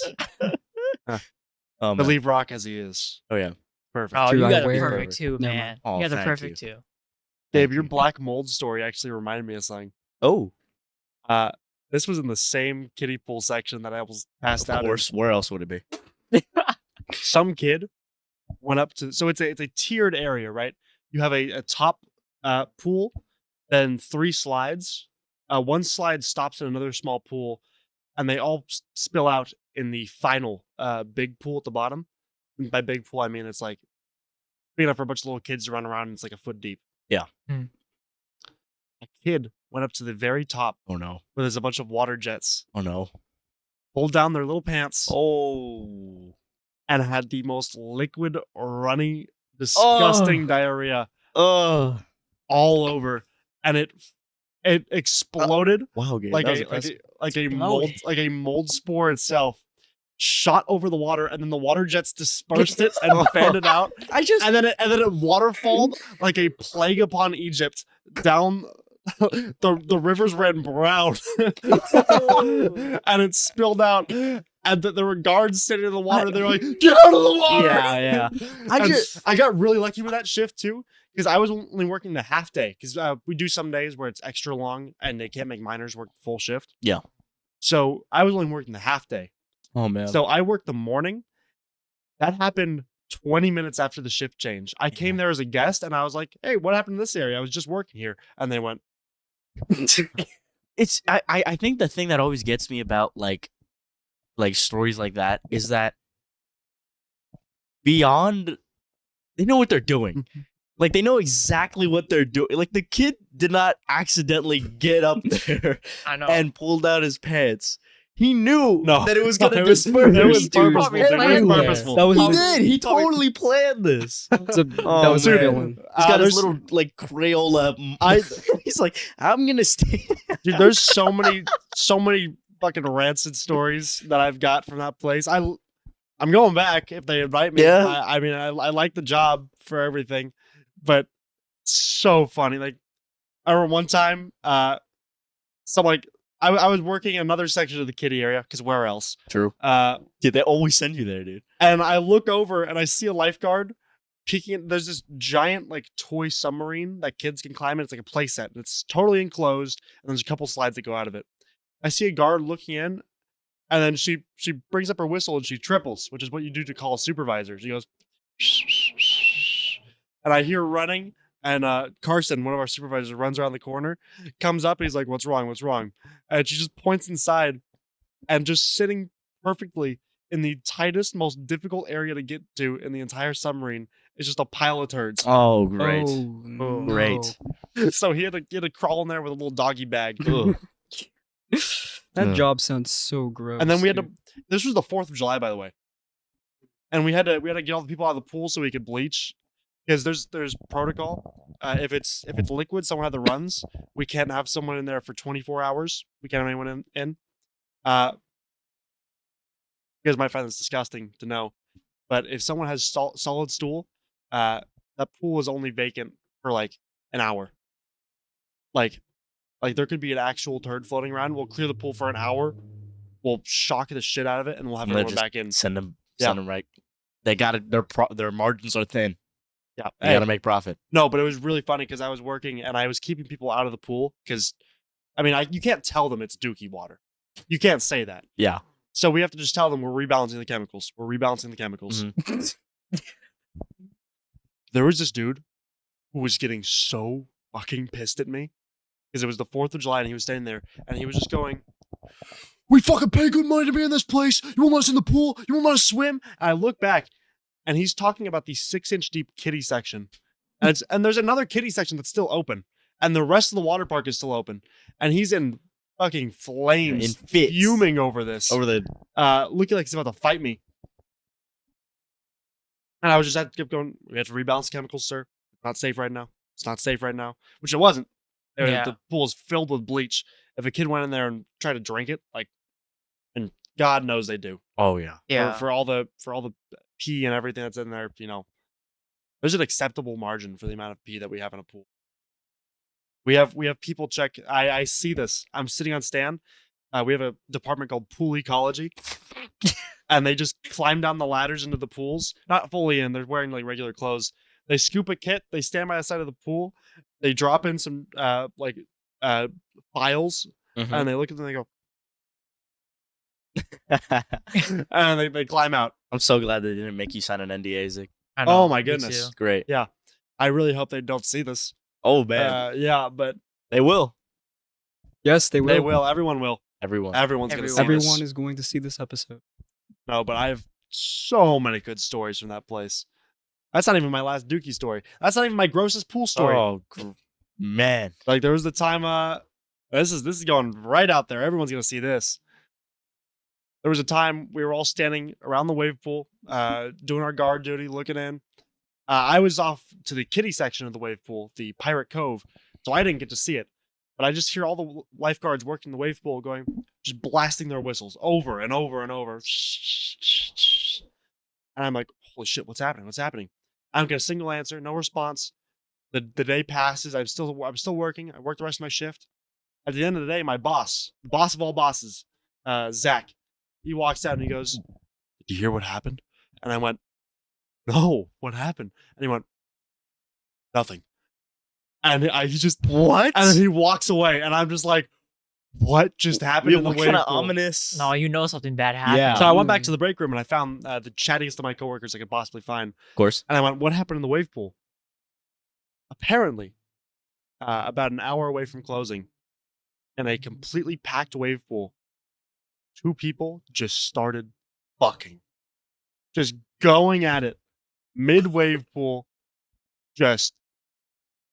Oh
To
man.
leave Rock as he is.
Oh yeah.
Perfect.
Oh,
Dude,
you
I
guys are
wear-
perfect too,
Never
man.
mind.
Oh,
you guys are
thank
perfect
you.
too.
Dave,
Thank
your
you.
black mold story actually reminded me of something.
Oh,
This was in the same kiddie pool section that I was passed
of
out in.
course. Where else would it be?
Some kid went up to, so it's a tiered area, right? You have a top pool, then 3 slides. One slide stops in another small pool, and they all spill out in the final big pool at the bottom. And by big pool, I mean it's like big enough for a bunch of little kids to run around, and it's like a foot deep.
Yeah.
A kid went up to the very top
Oh no.
where there's a bunch of water jets,
Oh no.
pulled down their little pants,
Oh.
and had the most liquid, runny, disgusting diarrhea
Oh.
all over, and it exploded
Wow, Gabe.
like
that was
a
impressive.
Exploded.
mold spore itself. Shot over the water, and then the water jets dispersed it and fanned it out, and then it waterfalled like a plague upon Egypt down. The rivers ran brown, and it spilled out. And there were guards sitting in the water. They were like, "Get out of the water!"
Yeah.
I got really lucky with that shift too, because I was only working the half day. Because we do some days where it's extra long, and they can't make miners work full shift.
Yeah.
So I was only working the half day.
Oh man.
So I worked the morning. That happened 20 minutes after the shift change. I came there as a guest, and I was like, "Hey, what happened to this area? I was just working here." And they went,
It's I think the thing that always gets me about like stories like that is that beyond they know what they're doing. Like they know exactly what they're doing. Like the kid did not accidentally get up there
I know.
and pull down his pants. He knew
No.
that it was gonna
It was
disperse.
purposeful.
Dude,
It was
planned
purposeful.
That was
He
the-
did. He totally planned this.
that
Oh,
was a
man.
villain.
He's got his
there's-
little like Crayola. He's like, I'm gonna stay.
Dude, there's so many fucking rancid stories that I've got from that place. I'm going back if they invite me.
Yeah.
I mean, I like the job for everything, but so funny. Like, I remember one time, I was working in another section of the kiddie area, because where else?
True. Dude, they always send you there, dude.
And I look over and I see a lifeguard peeking. There's this giant like toy submarine that kids can climb in. It's like a play set. And it's totally enclosed, and there's a couple slides that go out of it. I see a guard looking in, and then she brings up her whistle and she triples, which is what you do to call a supervisor. She goes, and I hear running, and Carson, one of our supervisors, runs around the corner, comes up, and he's like, "What's wrong? What's wrong?" And she just points inside, and just sitting perfectly in the tightest, most difficult area to get to in the entire submarine is just a pile of turds.
Oh, great.
Oh, no.
Great.
So he had to
Oh.
crawl in there with a little doggy bag.
Ugh.
That
Ugh.
job sounds so gross.
And then we had to.
dude.
This was the 4th of July, by the way. And we had to get all the people out of the pool so we could bleach, because there's protocol. If it's liquid, someone had the runs. We can't have someone in there for 24 hours. We can't have anyone in. You guys might find this disgusting to know, but if someone has solid stool, that pool is only vacant for like an hour. Like there could be an actual turd floating around. We'll clear the pool for an hour. We'll shock the shit out of it, and we'll have
And then
everyone
just
back in.
Send them
Yeah.
right. They got it. Their margins are thin.
Yeah.
They got to make profit.
No, but it was really funny because I was working and I was keeping people out of the pool because, I mean, you can't tell them it's dookie water. You can't say that.
Yeah.
So we have to just tell them we're rebalancing the chemicals. We're rebalancing the chemicals. There was this dude who was getting so fucking pissed at me because it was the 4th of July and he was standing there and he was just going, "We fucking pay good money to be in this place. You won't let us in the pool. You won't let us swim." And I look back and he's talking about the 6-inch deep kiddie section. And there's another kiddie section that's still open. And the rest of the water park is still open. And he's in fucking flames,
In fits.
fuming over this.
Over the
Looking like he's about to fight me. And I was just had to keep going, "We have to rebalance the chemicals, sir. It's not safe right now. It's not safe right now." Which it wasn't.
Yeah.
The pool is filled with bleach. If a kid went in there and tried to drink it, like, and God knows they do.
Oh yeah.
Yeah.
For all the pee and everything that's in there, there's an acceptable margin for the amount of pee that we have in a pool. We have people check. I see this. I'm sitting on stand. We have a department called pool ecology, and they just climb down the ladders into the pools. Not fully in. They're wearing like regular clothes. They scoop a kit. They stand by the side of the pool. They drop in some files,
Mhm.
and they look at them. And they go, and they climb out.
I'm so glad they didn't make you sign an NDA, Zig.
I
Oh
know,
my
me
goodness.
too.
Great.
Yeah, I really hope they don't see this.
Oh man,
Yeah, but
they will.
Yes, they will.
they will. Everyone will.
Everyone.
Everyone's gonna see
Everyone
this.
is going to see this episode.
No, but I have so many good stories from that place. That's not even my last Dookie story. That's not even my grossest pool story.
Oh man.
Like there was the time. This is going right out there. Everyone's gonna see this. There was a time we were all standing around the wave pool, doing our guard duty, looking in. I was off to the kiddie section of the wave pool, the Pirate Cove, so I didn't get to see it. But I just hear all the lifeguards working the wave pool just blasting their whistles over and over and over. And I'm like, holy shit, what's happening? What's happening? I don't get a single answer, no response. The day passes. I'm still working. I work the rest of my shift. At the end of the day, my boss, the boss of all bosses, Zach, he walks out and he goes, "Did you hear what happened?" And I went, "No, what happened?" And he went, "Nothing." And he just
What?
and then he walks away, and I'm just like, "What just happened in the
What
wave
kind of
pool?"
ominous?
No, you know something bad happened.
Yeah.
So I went back to the break room and I found the chattiest of my coworkers I could possibly find,
Of course.
and I went, "What happened in the wave pool?" Apparently, about an hour away from closing, in a completely packed wave pool, 2 people just started fucking, just going at it, mid wave pool, just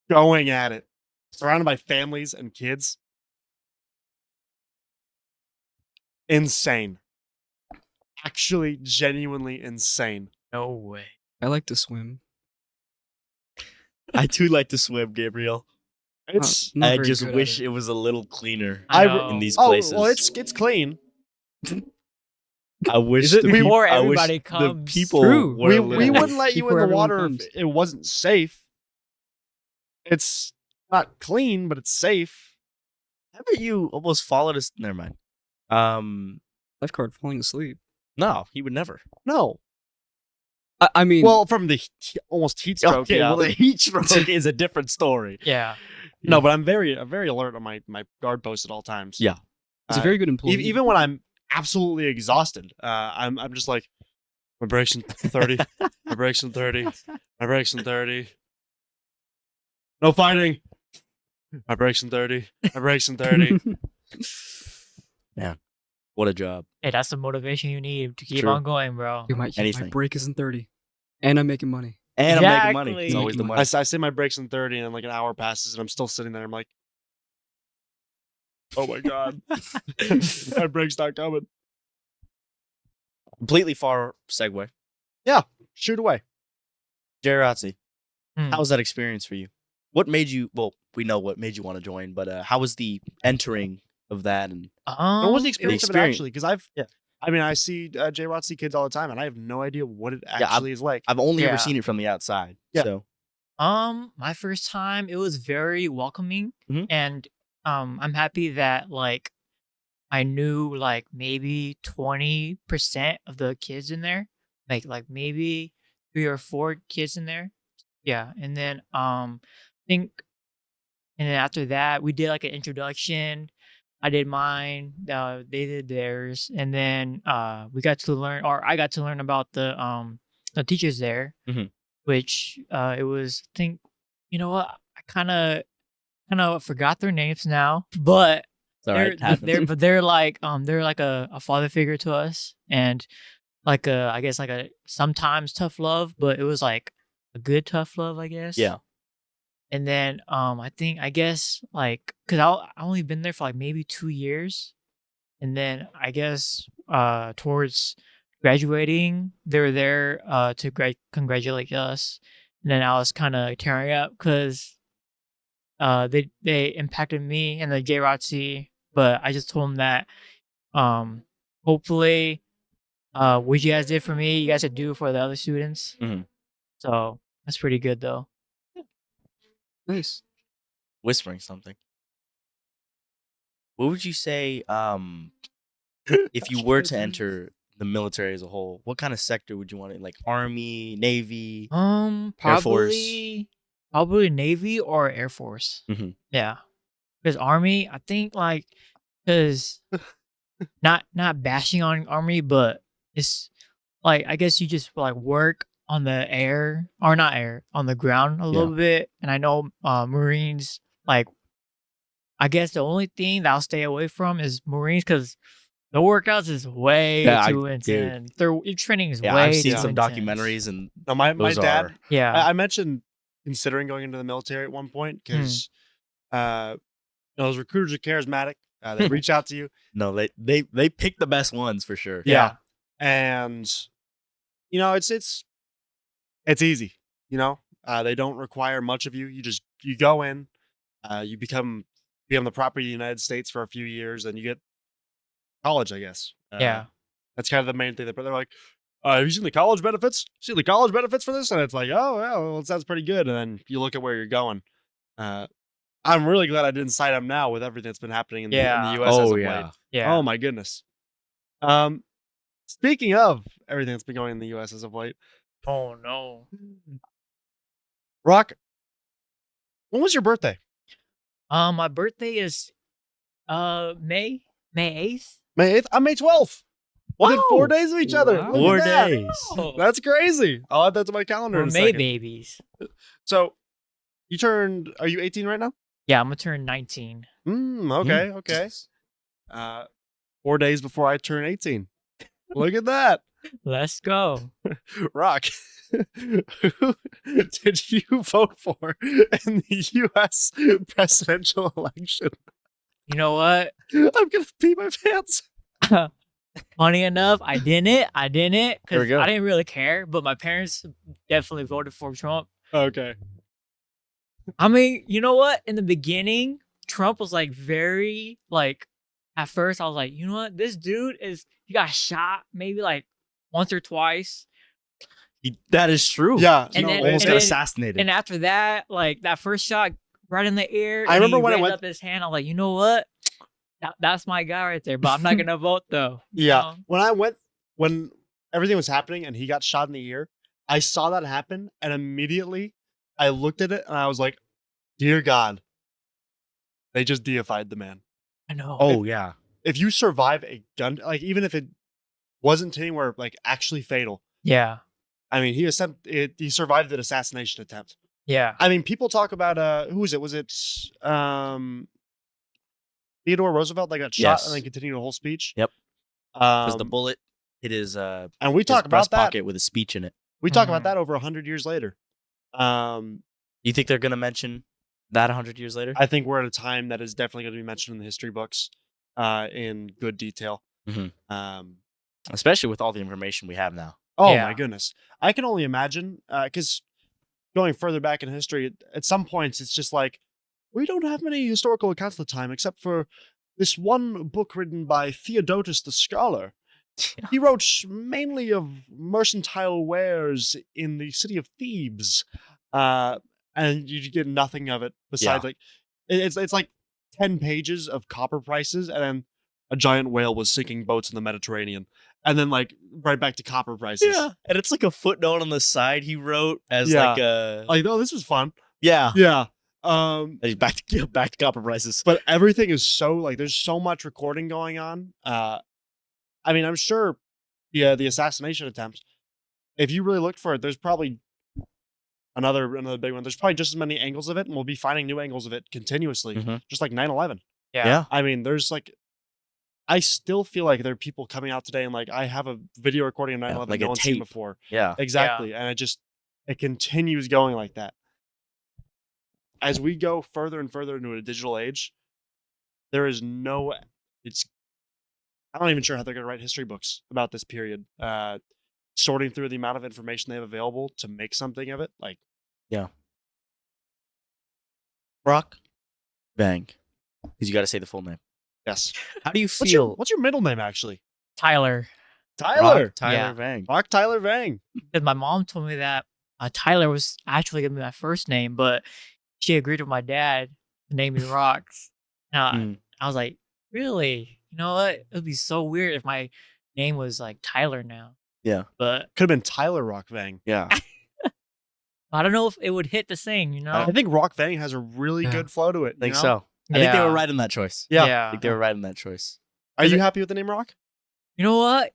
going at it, surrounded by families and kids. Insane. Actually, genuinely insane.
No way.
I like to swim.
I do like to swim, Gabriel.
It's
Not
I
very
just
good at
wish
it.
it was a little cleaner
I
I-
know.
in these
oh
places.
well, it's clean.
I wish
Is it
the peop-
before
I wish
everybody comes?
the people
True.
were
We
a
we
little-
wouldn't let you
Before
in the
everyone
water
comes.
if it wasn't safe. It's not clean, but it's safe.
Haven't you almost followed us? Never mind.
Lifeguard falling asleep.
No, he would never.
No.
I mean,
Well, from the almost heat stroke.
Okay,
yeah.
well, the heat stroke is a different story.
Yeah.
No, but I'm very alert on my guard post at all times.
Yeah.
it's a very good employee.
Even when I'm absolutely exhausted, I'm just like, my brakes in 30, my brakes in 30, my brakes in 30. No fighting. My brakes in 30, my brakes in 30.
What a job.
Hey, that's the motivation you need to keep
True.
on going, bro.
Dude, my
Anything.
break isn't 30, and I'm making money.
And I'm making money. It's
Exactly.
always the
Making
money.
I say my brakes in 30, and then like an hour passes, and I'm still sitting there. I'm like, oh my God. My brake's not coming.
Completely far segue.
Shoot away.
Jarazzi,
Hmm.
how was that experience for you? What made you? Well, we know what made you want to join, but how was the entering of that? And
What was the experience of it
experience.
actually? Because
Yeah.
I see J-Rotzy kids all the time, and I have no idea what it
Yeah,
actually is like.
I've only
Yeah.
ever seen it from the outside.
Yeah.
So
My first time, it was very welcoming,
Mhm.
and I'm happy that like I knew like maybe 20% of the kids in there, like maybe 3 or 4 kids in there. Yeah, and then think, and then after that we did like an introduction. I did mine. They did theirs, and then we got to learn, or I got to learn about the teachers there,
Mhm.
which it was. Think, you know what? I kind of forgot their names now, but
it's all right. it happens.
they're like a father figure to us, and like a, I guess like a sometimes tough love, but it was like a good tough love, I guess.
Yeah.
And then I guess like, cause I only been there for like maybe 2 years, and then I guess towards graduating they were there to congratulate us, and then I was kind of tearing up because they impacted me and the J-Rotzy, but I just told them that hopefully what you guys did for me, you guys should do for the other students.
Mhm.
So that's pretty good though.
Nice.
whispering something. What would you say if you were to enter the military as a whole? What kind of sector would you want to like? Army, Navy, Air Force?
Probably Navy or Air Force.
Mhm.
Yeah, because Army, I think like, because not bashing on Army, but it's like I guess you just like work on the air or not air on the ground a little bit, and I know Marines like. I guess the only thing that I'll stay away from is Marines because the workouts is way too intense. Your training is way
I've seen
too
some
intense.
documentaries and
No, my
those
dad.
are
Yeah.
I mentioned considering going into the military at one point because those recruiters are charismatic. They reach out to you.
no, they pick the best ones for sure.
Yeah.
And it's easy. They don't require much of you. You go in, you become the property of the United States for a few years, and you get college, I guess.
Yeah.
That's kind of the main thing. They're like, have you seen the college benefits? See the college benefits for this? And it's like, oh, yeah, well, it sounds pretty good. And then you look at where you're going. I'm really glad I didn't sign up now with everything that's been happening in the U.S. as of late.
Yeah.
Oh, my goodness. Speaking of everything that's been going in the U.S. as of late,
Oh no.
Rock, when was your birthday?
My birthday is May 8th.
May 8th? I'm May 12th. Within 4 days of each other.
Wow.
Look at
4
that.
days.
Oh.
That's crazy. I'll add that to my calendar
We're
in a
May
second.
babies.
So, are you 18 right now?
Yeah, I'm gonna turn 19.
Okay. 4 days before I turn 18. Look at that.
Let's go.
Rock, who did you vote for in the U.S. presidential election?
You know what?
I'm going to pee my pants.
Funny enough, I didn't
There
because
we go.
I didn't really care, but my parents definitely voted for Trump.
Okay.
I mean, you know what? In the beginning, Trump was like very like. At first, I was like, you know what? This dude he got shot maybe like once or twice,
That is true.
Yeah.
And then-
Almost
and
got
then-
assassinated.
and after that, like that first shot right in the air,
I
and
remember
he
when it
raised
went-
up his hand. I'm like, you know what? That's my guy right there. But I'm not gonna vote though. you
Yeah.
know?
When everything was happening and he got shot in the ear, I saw that happen, and immediately I looked at it and I was like, dear God, they just deified the man.
I know.
oh yeah.
If you survive a gun, like even if it wasn't anywhere like actually fatal,
Yeah.
I mean, he survived an assassination attempt.
Yeah.
I mean, people talk about who was it? Was it Theodore Roosevelt that got shot
Yes.
and then continued the whole speech?
Yep. Because the
Um,
bullet hit his
and we
his
talk
breast
about that.
pocket with a speech in it.
We talk about
Mhm.
that over 100 years later.
You think they're gonna mention that 100 years later?
I think we're at a time that is definitely going to be mentioned in the history books in good detail.
Mhm.
Um,
Especially with all the information we have now.
oh
Yeah.
my goodness. I can only imagine because going further back in history, at some points it's just like, we don't have many historical accounts of the time except for this one book written by Theodotus the Scholar. He wrote mainly of mercantile wares in the city of Thebes. And you get nothing of it besides like it's like 10 pages of copper prices, and then a giant whale was sinking boats in the Mediterranean, and then like right back to copper prices.
And it's like a footnote on the side he wrote as
Yeah.
like a
Like, oh, this was fun.
yeah.
Yeah.
Back to copper prices.
But everything is so like there's so much recording going on. I mean, I'm sure the assassination attempt, if you really looked for it, there's probably another big one. There's probably just as many angles of it, and we'll be finding new angles of it continuously,
Mhm.
just like 9/11.
Yeah.
I mean, there's like, I still feel like there are people coming out today and like, I have a video recording of 9/11
like
no
a
one's seen
tape.
before.
Yeah.
Exactly. And it continues going like that. As we go further and further into a digital age, there is I'm not even sure how they're going to write history books about this period. Sorting through the amount of information they have available to make something of it. Like,
Rock Vang. Because you got to say the full name.
yes.
How do you
What's
feel?
what's your middle name actually?
Tyler.
Tyler.
Rock Tyler
Yeah.
Vang.
Rock Tyler Vang.
Because my mom told me that Tyler was actually gonna be my first name, but she agreed with my dad name me Rocks. And
Mm.
I was like, really? You know what? It would be so weird if my name was like Tyler now.
Yeah.
But
Could have been Tyler Rock Vang.
Yeah.
I don't know if it would hit the same, you know?
I think Rock Vang has a really
Yeah.
good flow to it.
I think
you know?
so. I think they were
Yeah.
right in that choice.
Yeah.
I think they were right in that choice.
Are you happy with the name Rock?
You know what?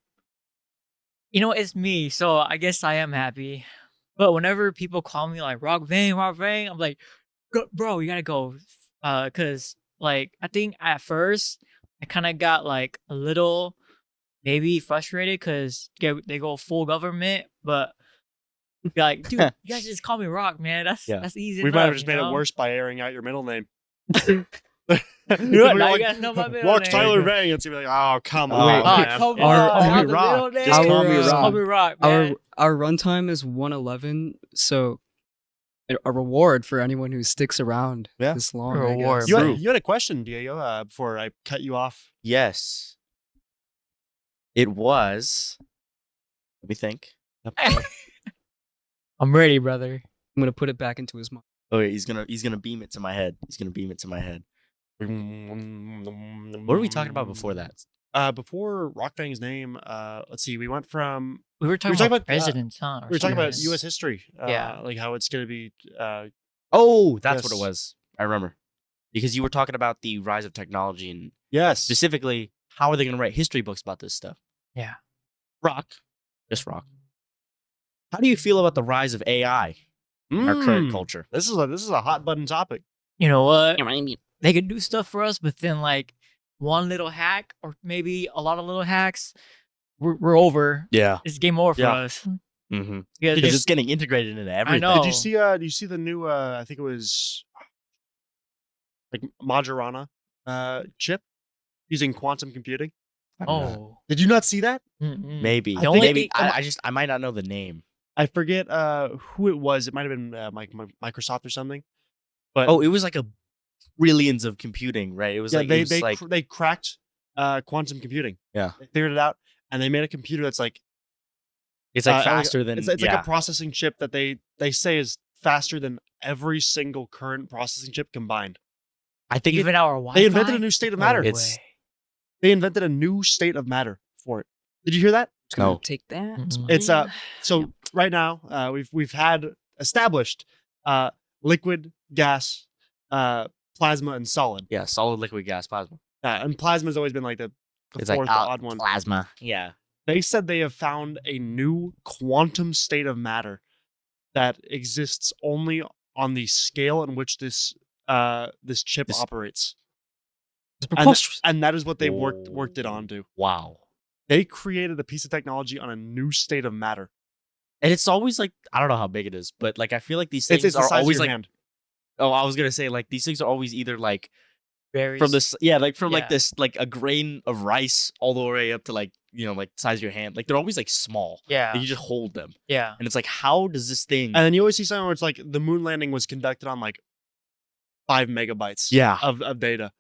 It's me, so I guess I am happy. But whenever people call me like Rock Vang, I'm like, bro, you gotta go. Cause like I think at first I kind of got like a little maybe frustrated because they go full government, but be like, dude, you guys just call me Rock, man. That's easy.
We
enough,
might have just
you
made
know?
it worse by airing out your middle name.
You know what? Now you guys know my middle
Rock's
name.
Tyler Vang. It's gonna be like, oh, come
Oh,
on,
wait.
man.
Come
Our-
on,
our-
not the
Rock.
middle name.
Just
call me
Just
Rock.
Call me Rock, man.
Our runtime is 111, so a reward for anyone who sticks around
Yeah.
this long.
A
I
reward,
guess.
You
True.
had, you had a question, Diego, before I cut you off.
Yes. It was. Let me think.
I'm ready, brother.
I'm gonna put it back into his mind.
Oh, yeah, he's gonna beam it to my head. He's gonna beam it to my head.
What
What were we talking about before that?
Before Rock Vang's name, let's see. We went from
We were talking
talking
about
about,
presidents, huh? or
we were talking about
something.
U.S. history.
Yeah.
Like how it's gonna be.
Oh, that's what it
Yes.
was. I remember. Because you were talking about the rise of technology and
Yes.
specifically how are they gonna write history books about this stuff?
Yeah.
Rock. Just Rock. How do you feel about the rise of AI in our current culture?
This is a hot button topic.
You know what? They could do stuff for us, but then like one little hack or maybe a lot of little hacks, we're over.
Yeah.
It's game over for
Yeah.
us.
Mm-hmm.
Yeah,
Because it's getting integrated into everything.
know.
Did you see? Do you see the new? I think it was like Majorana chip using quantum computing.
Oh.
Did you not see that?
Mm-mm.
Maybe.
The only
Maybe.
thing-
I might not know the name.
I forget who it was. It might have been Microsoft or something. But
Oh, it was like a trillions of computing, right? It was like, it was like
they cracked quantum computing.
Yeah.
They figured it out, and they made a computer that's like
it's like
like
faster than
it's like
yeah.
a processing chip that they say is faster than every single current processing chip combined.
I think
Even our Wi-Fi.
They invented a new state of
No
matter.
It's-
way.
They invented a new state of matter for it. Did you hear that?
It's gonna
No.
take that.
Mm-mm.
It's so right now we've had established liquid, gas, plasma, and solid.
yeah, solid liquid gas plasma.
And plasma's always been like the
It's like
fourth odd one.
plasma. Yeah.
They said they have found a new quantum state of matter that exists only on the scale in which this chip
This-
operates.
It's
And,
preposterous.
and that is what they worked it onto.
Wow.
They created a piece of technology on a new state of matter.
And it's always like I don't know how big it is, but like I feel like these things
It's the
are
size
always
of your
like
hand.
oh, I was gonna say like these things are always either like
Very
from this like from like
yeah.
this like a grain of rice all the way up to like like the size of your hand. Like they're always like small.
Yeah.
Like, you just hold them.
Yeah.
And it's like how does this thing
And then you always see something where it's like the moon landing was conducted on like 5 megabytes
Yeah.
of data.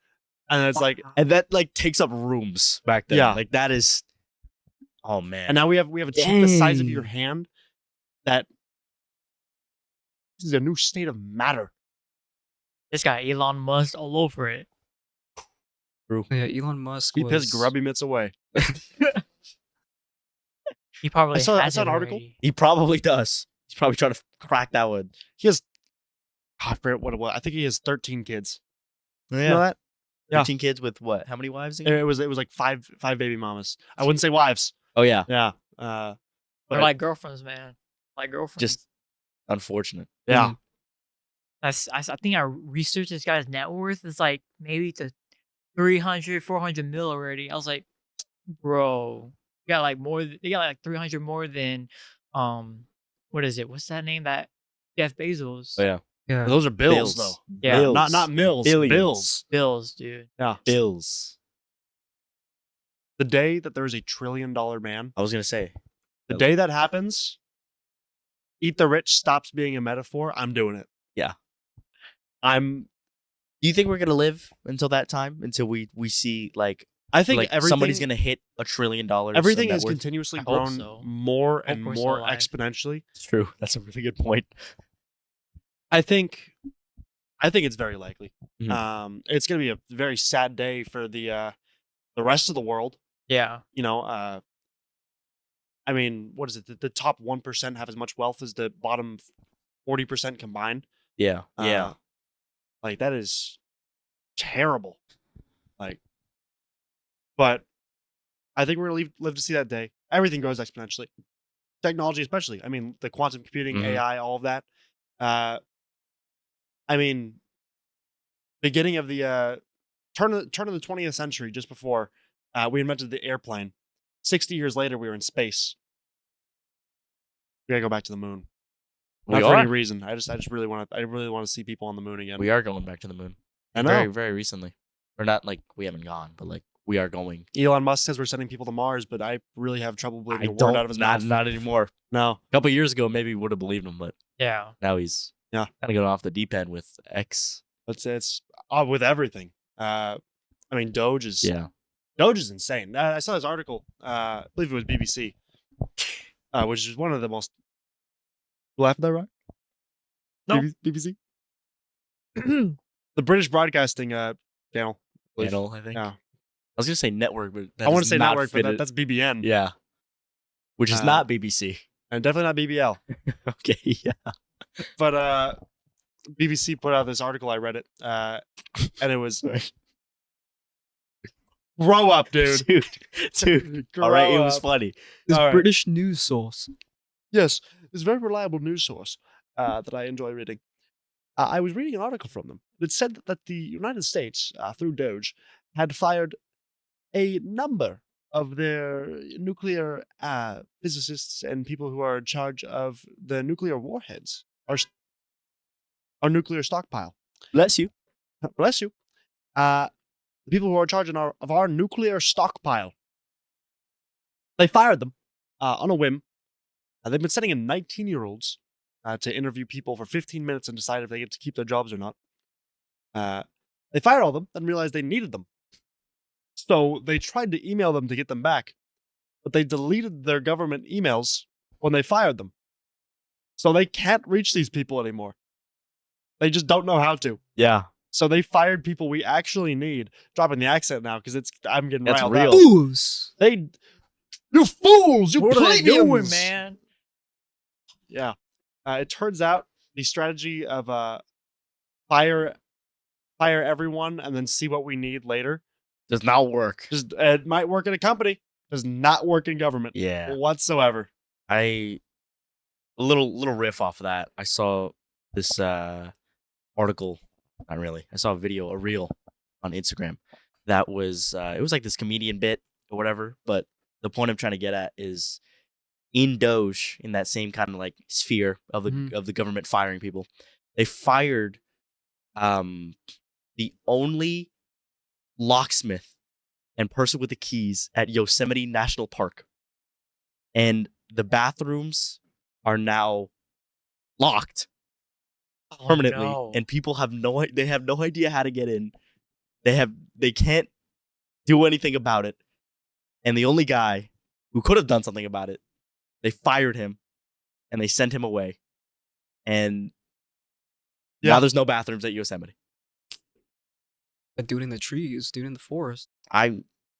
And it's like,
and that like takes up rooms back then.
Yeah.
Like that is oh man.
and now we have a chip the size of
Dang.
your hand that is a new state of matter.
This guy Elon Musk all over it.
Yeah, Elon Musk.
He
was,
pissed grubby mitts away.
He probably
I saw
has
an
it
article.
already.
He probably does. He's probably trying to crack that one.
He has, I forget what it was. I think he has 13 kids.
Yeah.
You know that? Yeah.
13 kids with what? How many wives again?
It was like five baby mamas. I wouldn't say wives.
Oh yeah.
Yeah.
They're
But-
like girlfriends, man. Like girlfriends.
Just unfortunate.
Yeah.
I think I researched this guy's net worth. It's like maybe to 300, 400 mil already. I was like, bro, you got like more. They got like 300 more than, what is it? What's that name? That Jeff Bezos.
Oh yeah.
Yeah.
Those are bills, though.
Yeah.
Bills.
Not mills.
Billions.
Bills.
Bills, dude.
Yeah.
Bills.
The day that there is $1 trillion man,
I was gonna say.
the day that happens, eat the rich stops being a metaphor. I'm doing it.
Yeah.
I'm.
Do you think we're gonna live until that time? Until we see like
I think
like
everything.
somebody's gonna hit $1 trillion.
Everything
of
has
net worth?
continuously
I hope
grown
so.
more and
Hope we're still
more
alive.
exponentially.
It's true. That's a really good point.
I think I think it's very likely.
Mhm.
It's going to be a very sad day for the rest of the world.
Yeah.
You know, I mean, what is it? The top 1% have as much wealth as the bottom 40% combined.
Yeah. Yeah.
Uh, like that is terrible. Like, but I think we're gonna live to see that day. Everything grows exponentially. Technology, especially. I mean, the quantum computing,
Mhm.
AI, all of that. Uh, I mean, beginning of the turn of the 20th century, just before we invented the airplane. 60 years later, we were in space. We gotta go back to the moon.
We
Not for any
are.
reason. I just really want to see people on the moon again.
We are going back to the moon.
I
Very,
know.
very recently. Or not like we haven't gone, but like we are going.
Elon Musk says we're sending people to Mars, but I really have trouble believing
I
a word
don't.
out of his
Not
mouth.
not anymore.
No.
A couple years ago, maybe would have believed him, but
Yeah.
now he's
Yeah.
kind of going off the deep end with X.
It's with everything. I mean, Doge is insane. I saw this article. I believe it was BBC, which is one of the most. Laugh at that, right?
No.
BBC. The British Broadcasting channel. I believe.
Channel, I think.
Yeah.
I was gonna say network, but that
I want
does
to say
not
network,
fit
but
it.
that's BBN.
Yeah. Which is not BBC.
And definitely not BBL.
Okay, yeah.
But BBC put out this article. I read it, and it was grow up, dude.
Dude.
Grow
All right, it was
up.
funny.
This
All right.
British news source.
Yes, it's a very reliable news source that I enjoy reading. I was reading an article from them that said that the United States, through Doge, had fired a number of their nuclear physicists and people who are in charge of the nuclear warheads, our nuclear stockpile.
Bless you.
Bless you. The people who are in charge of our nuclear stockpile. They fired them on a whim. They've been sending in 19-year-olds to interview people for 15 minutes and decide if they get to keep their jobs or not. They fired all of them and realized they needed them. So they tried to email them to get them back, but they deleted their government emails when they fired them. So they can't reach these people anymore. They just don't know how to.
Yeah.
So they fired people we actually need. Dropping the accent now because I'm getting
That's
riled
real.
up.
Fools!
You fools! You
What are they doing,
plebeians!
man?
Yeah. It turns out the strategy of fire everyone and then see what we need later
Does not work.
just it might work in a company, does not work in government
Yeah.
whatsoever.
A little riff off of that. I saw this article. Not really. I saw a reel on Instagram that was it was like this comedian bit or whatever. But the point I'm trying to get at is in Doge, in that same kind of like sphere of the government firing people, they fired the only locksmith and person with the keys at Yosemite National Park, and the bathrooms are now locked permanently,
no.
and people have no idea how to get in. They can't do anything about it, and the only guy who could have done something about it, they fired him, and they sent him away, and
Yeah.
now there's no bathrooms at Yosemite.
A dude in the trees, dude in the forest.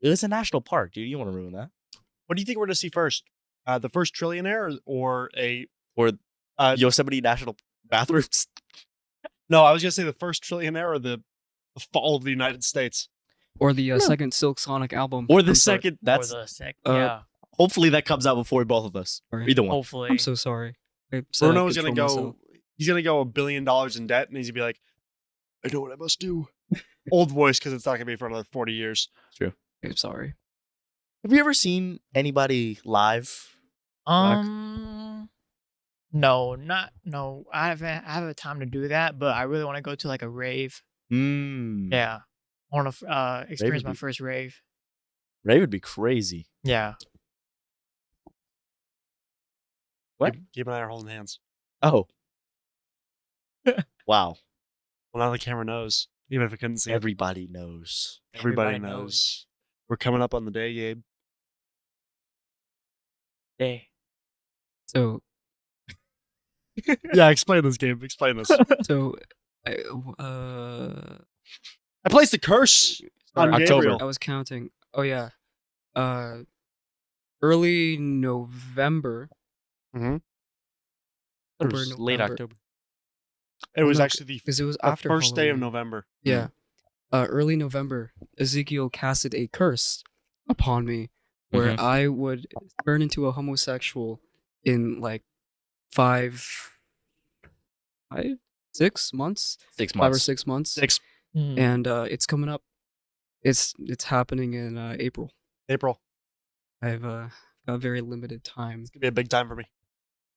It's a national park, dude. You don't want to ruin that.
What do you think we're going to see first? The first trillionaire or a
Or
Uh,
Yosemite National bathrooms.
no, I was going to say the first trillionaire or the fall of the United States.
Or the second Silk Sonic album.
Or the
I'm sorry.
second.
Or
That's
the sec-
uh,
yeah.
hopefully that comes out before both of us.
Sorry.
Either one.
Hopefully.
I'm so sorry. I said I
Bruno's going to
control
go
myself.
he's going to go $1 billion in debt and he's going to be like, I know what I must do. Old voice because it's not going to be for another 40 years.
I'm sorry.
Have you ever seen anybody live?
No, I haven't time to do that, but I really want to go to like a rave. Yeah. I want to experience
would
my
be-
first rave.
Ray would be crazy.
Yeah.
What?
Gabe and I are holding hands.
Oh. Wow.
Well, now the camera knows, even if it couldn't see it.
Everybody knows.
Everybody
Everybody
knows. We're coming up on the day, Gabe.
Day.
So
Yeah, explain this, Gabe. Explain this.
so
I placed a curse on
sorry,
October.
Gabriel.
I was counting. Oh yeah. Early November.
Mhm.
It
October,
was late
November.
October.
It was
no,
actually
because it was
the
after
first day of
Halloween.
November.
Yeah. Early November, Ezekiel casted a curse upon me where
Mhm.
I would turn into a homosexual in like 5, 6 months,
6
5 or
months.
6 months,
Hmm.
and it's coming up. It's happening in April.
April.
I've got very limited time
It's gonna be a big time for me.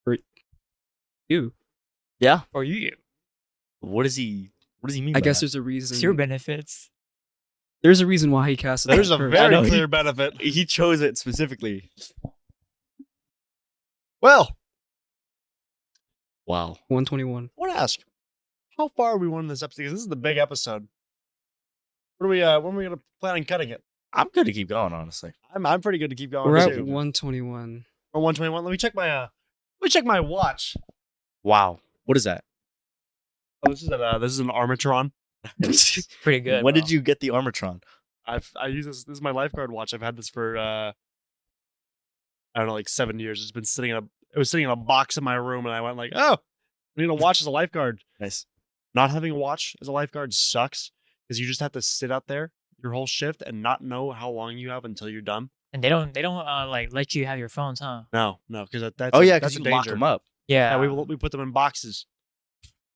for you.
Yeah.
For you,
What does he mean
I
by
guess
that?
there's a
it's your
reason.
benefits.
There's a reason why he casted.
There's
that
a
curse.
very
know, he-
clear benefit.
He chose it specifically.
Well,
Wow.
121.
I want to ask, how far are we on this episode? Because this is the big episode. What are we? When are we gonna plan on cutting it?
I'm good to keep going, honestly.
I'm pretty good to keep going.
We're at
too.
121.
Or 121. Let me check my watch.
Wow. What is that?
Oh, this is an Armatron.
Pretty good.
When
bro.
did you get the Armatron?
I use this. This is my lifeguard watch. I've had this for I don't know, like 7 years. It was sitting in a box in my room, and I went like, oh, I need a watch as a lifeguard.
Nice.
Not having a watch as a lifeguard sucks because you just have to sit out there your whole shift and not know how long you have until you're done.
And they don't like let you have your phones, huh?
No, because that's
Oh
a,
yeah,
that's
because
a
you lock
danger.
them up.
Yeah,
Yeah, we put them in boxes.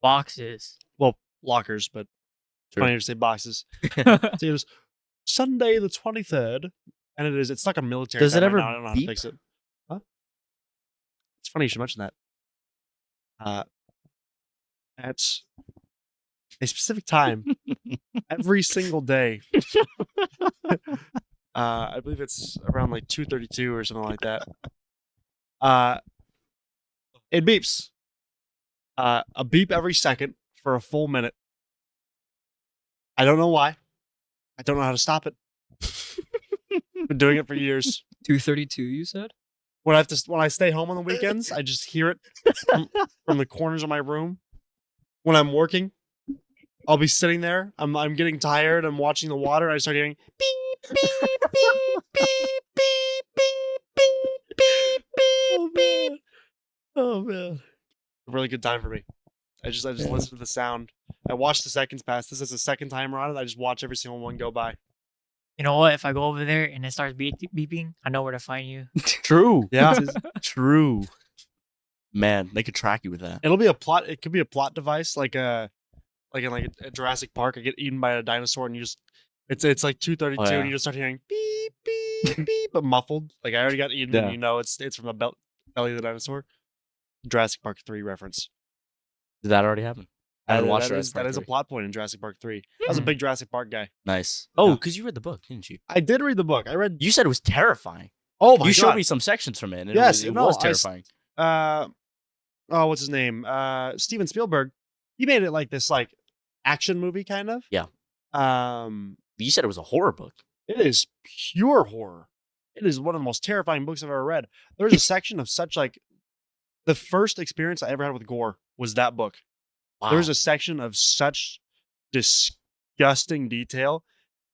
boxes.
Well, lockers, but
Sure.
funny to say boxes. So it was Sunday the 23rd, and it's like a military.
Does it
time
ever
right now. I don't know how to
beep?
fix it. Huh? It's funny you should mention that. At a specific time every single day. I believe it's around like 2:32 or something like that. It beeps. A beep every second for a full minute. I don't know why. I don't know how to stop it. Been doing it for years.
232, you said?
When I stay home on the weekends, I just hear it from the corners of my room. When I'm working, I'll be sitting there. I'm getting tired. I'm watching the water. And I start hearing beep beep beep beep beep beep beep beep beep. Oh man, a really good time for me. I just listen to the sound. I watch the seconds pass. This is the second timer on it. I just watch every single one go by.
You know what? If I go over there and it starts beeping, I know where to find you.
True.
Yeah,
True. Man, they could track you with that.
it'll be a plot. It could be a plot device, like in a Jurassic Park. I get eaten by a dinosaur, and you just it's like 2:32,
Oh, yeah.
and you just start hearing beep beep beep, but muffled. Like I already got eaten, and
Yeah.
you know it's from the belly of the dinosaur. Jurassic Park 3 reference.
Did that already happen? I haven't watched
that
Jurassic Park
is a
3.
plot point in Jurassic Park 3. I was a
Hmm.
big Jurassic Park guy.
Nice. Oh,
Yeah.
because you read the book, didn't you?
I did read the book. I read.
You said it was terrifying.
Oh my
You
god!
showed me some sections from it. And
Yes,
it
no,
was
I s-
terrifying.
What's his name? Steven Spielberg. He made it like this action movie kind of.
Yeah. You said it was a horror book.
It is pure horror. It is one of the most terrifying books I've ever read. There's a section of such the first experience I ever had with gore was that book.
Wow.
There was a section of such disgusting detail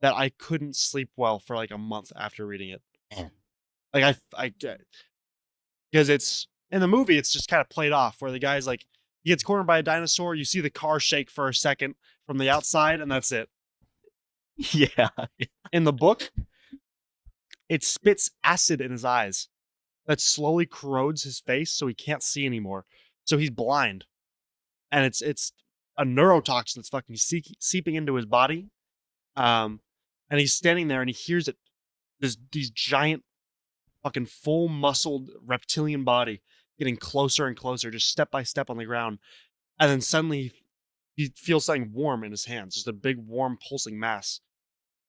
that I couldn't sleep well for like a month after reading it.
Man.
Like because it's in the movie, it's just kind of played off where the guy's like he gets cornered by a dinosaur. You see the car shake for a second from the outside, and that's it.
Yeah.
In the book, it spits acid in his eyes that slowly corrodes his face so he can't see anymore. So he's blind. And it's a neurotoxin that's fucking seeping into his body. And he's standing there and he hears it. These giant fucking full muscled reptilian body getting closer and closer, just step by step on the ground. And then suddenly he feels something warm in his hands, just a big warm pulsing mass.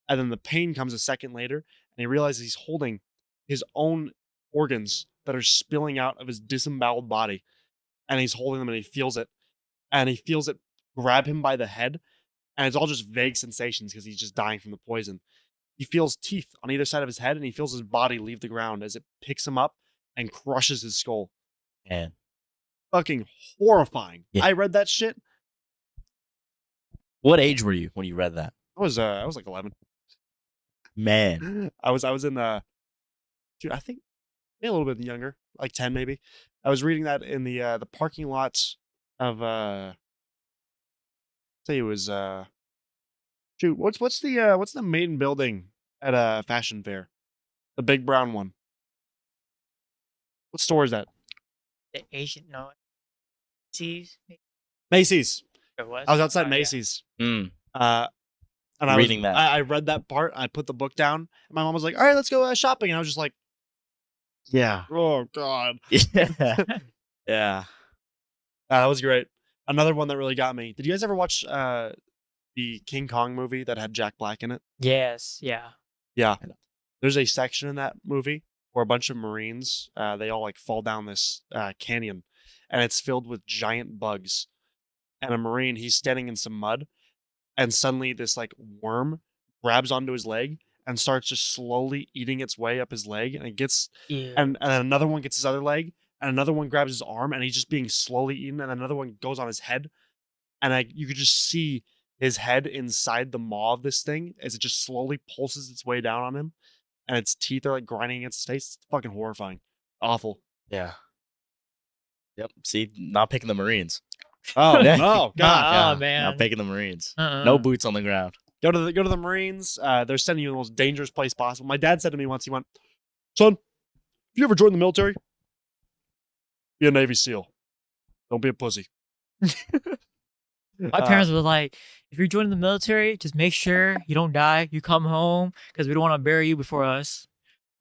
And then the pain comes a second later, and he realizes he's holding his own organs that are spilling out of his disemboweled body. And he's holding them and he feels it. And he feels it grab him by the head. And it's all just vague sensations because he's just dying from the poison. He feels teeth on either side of his head, and he feels his body leave the ground as it picks him up and crushes his skull.
Man.
Fucking horrifying.
Yeah.
I read that shit.
What age were you when you read that?
I was like 11.
Man.
I was in dude, I think maybe a little bit younger, like 10 maybe. I was reading that in the parking lots of say it was shoot, what's the main building at a fashion fair? The big brown one. What store is that?
The Asian, no, Macy's.
Macy's.
It was.
I was outside
Yeah.
Macy's.
Mm.
And
Reading that.
I read that part. I put the book down. And my mom was like, "All right, let's go shopping." And I was just like,
Yeah.
"Oh God."
Yeah. Yeah.
That was great. Another one that really got me. Did you guys ever watch the King Kong movie that had Jack Black in it?
Yes. Yeah.
Yeah. There's a section in that movie where a bunch of Marines, they all like fall down this canyon, and it's filled with giant bugs. And a Marine, he's standing in some mud, and suddenly this like worm grabs onto his leg and starts just slowly eating its way up his leg, and it gets
Yeah.
and then another one gets his other leg, and another one grabs his arm, and he's just being slowly eaten, and another one goes on his head, and you could just see his head inside the maw of this thing as it just slowly pulses its way down on him, and its teeth are like grinding against his face. It's fucking horrifying, awful.
Yeah. Yep. See, not picking the Marines.
Oh
Yeah.
no, God!
Oh,
Yeah,
man.
Not picking the Marines.
Uh-uh.
No boots on the ground.
Go to the Marines. They're sending you in the most dangerous place possible. My dad said to me once, he went, "Son, if you ever join the military, be a Navy SEAL. Don't be a pussy."
My parents were like, if you're joining the military, just make sure you don't die. You come home because we don't want to bury you before us.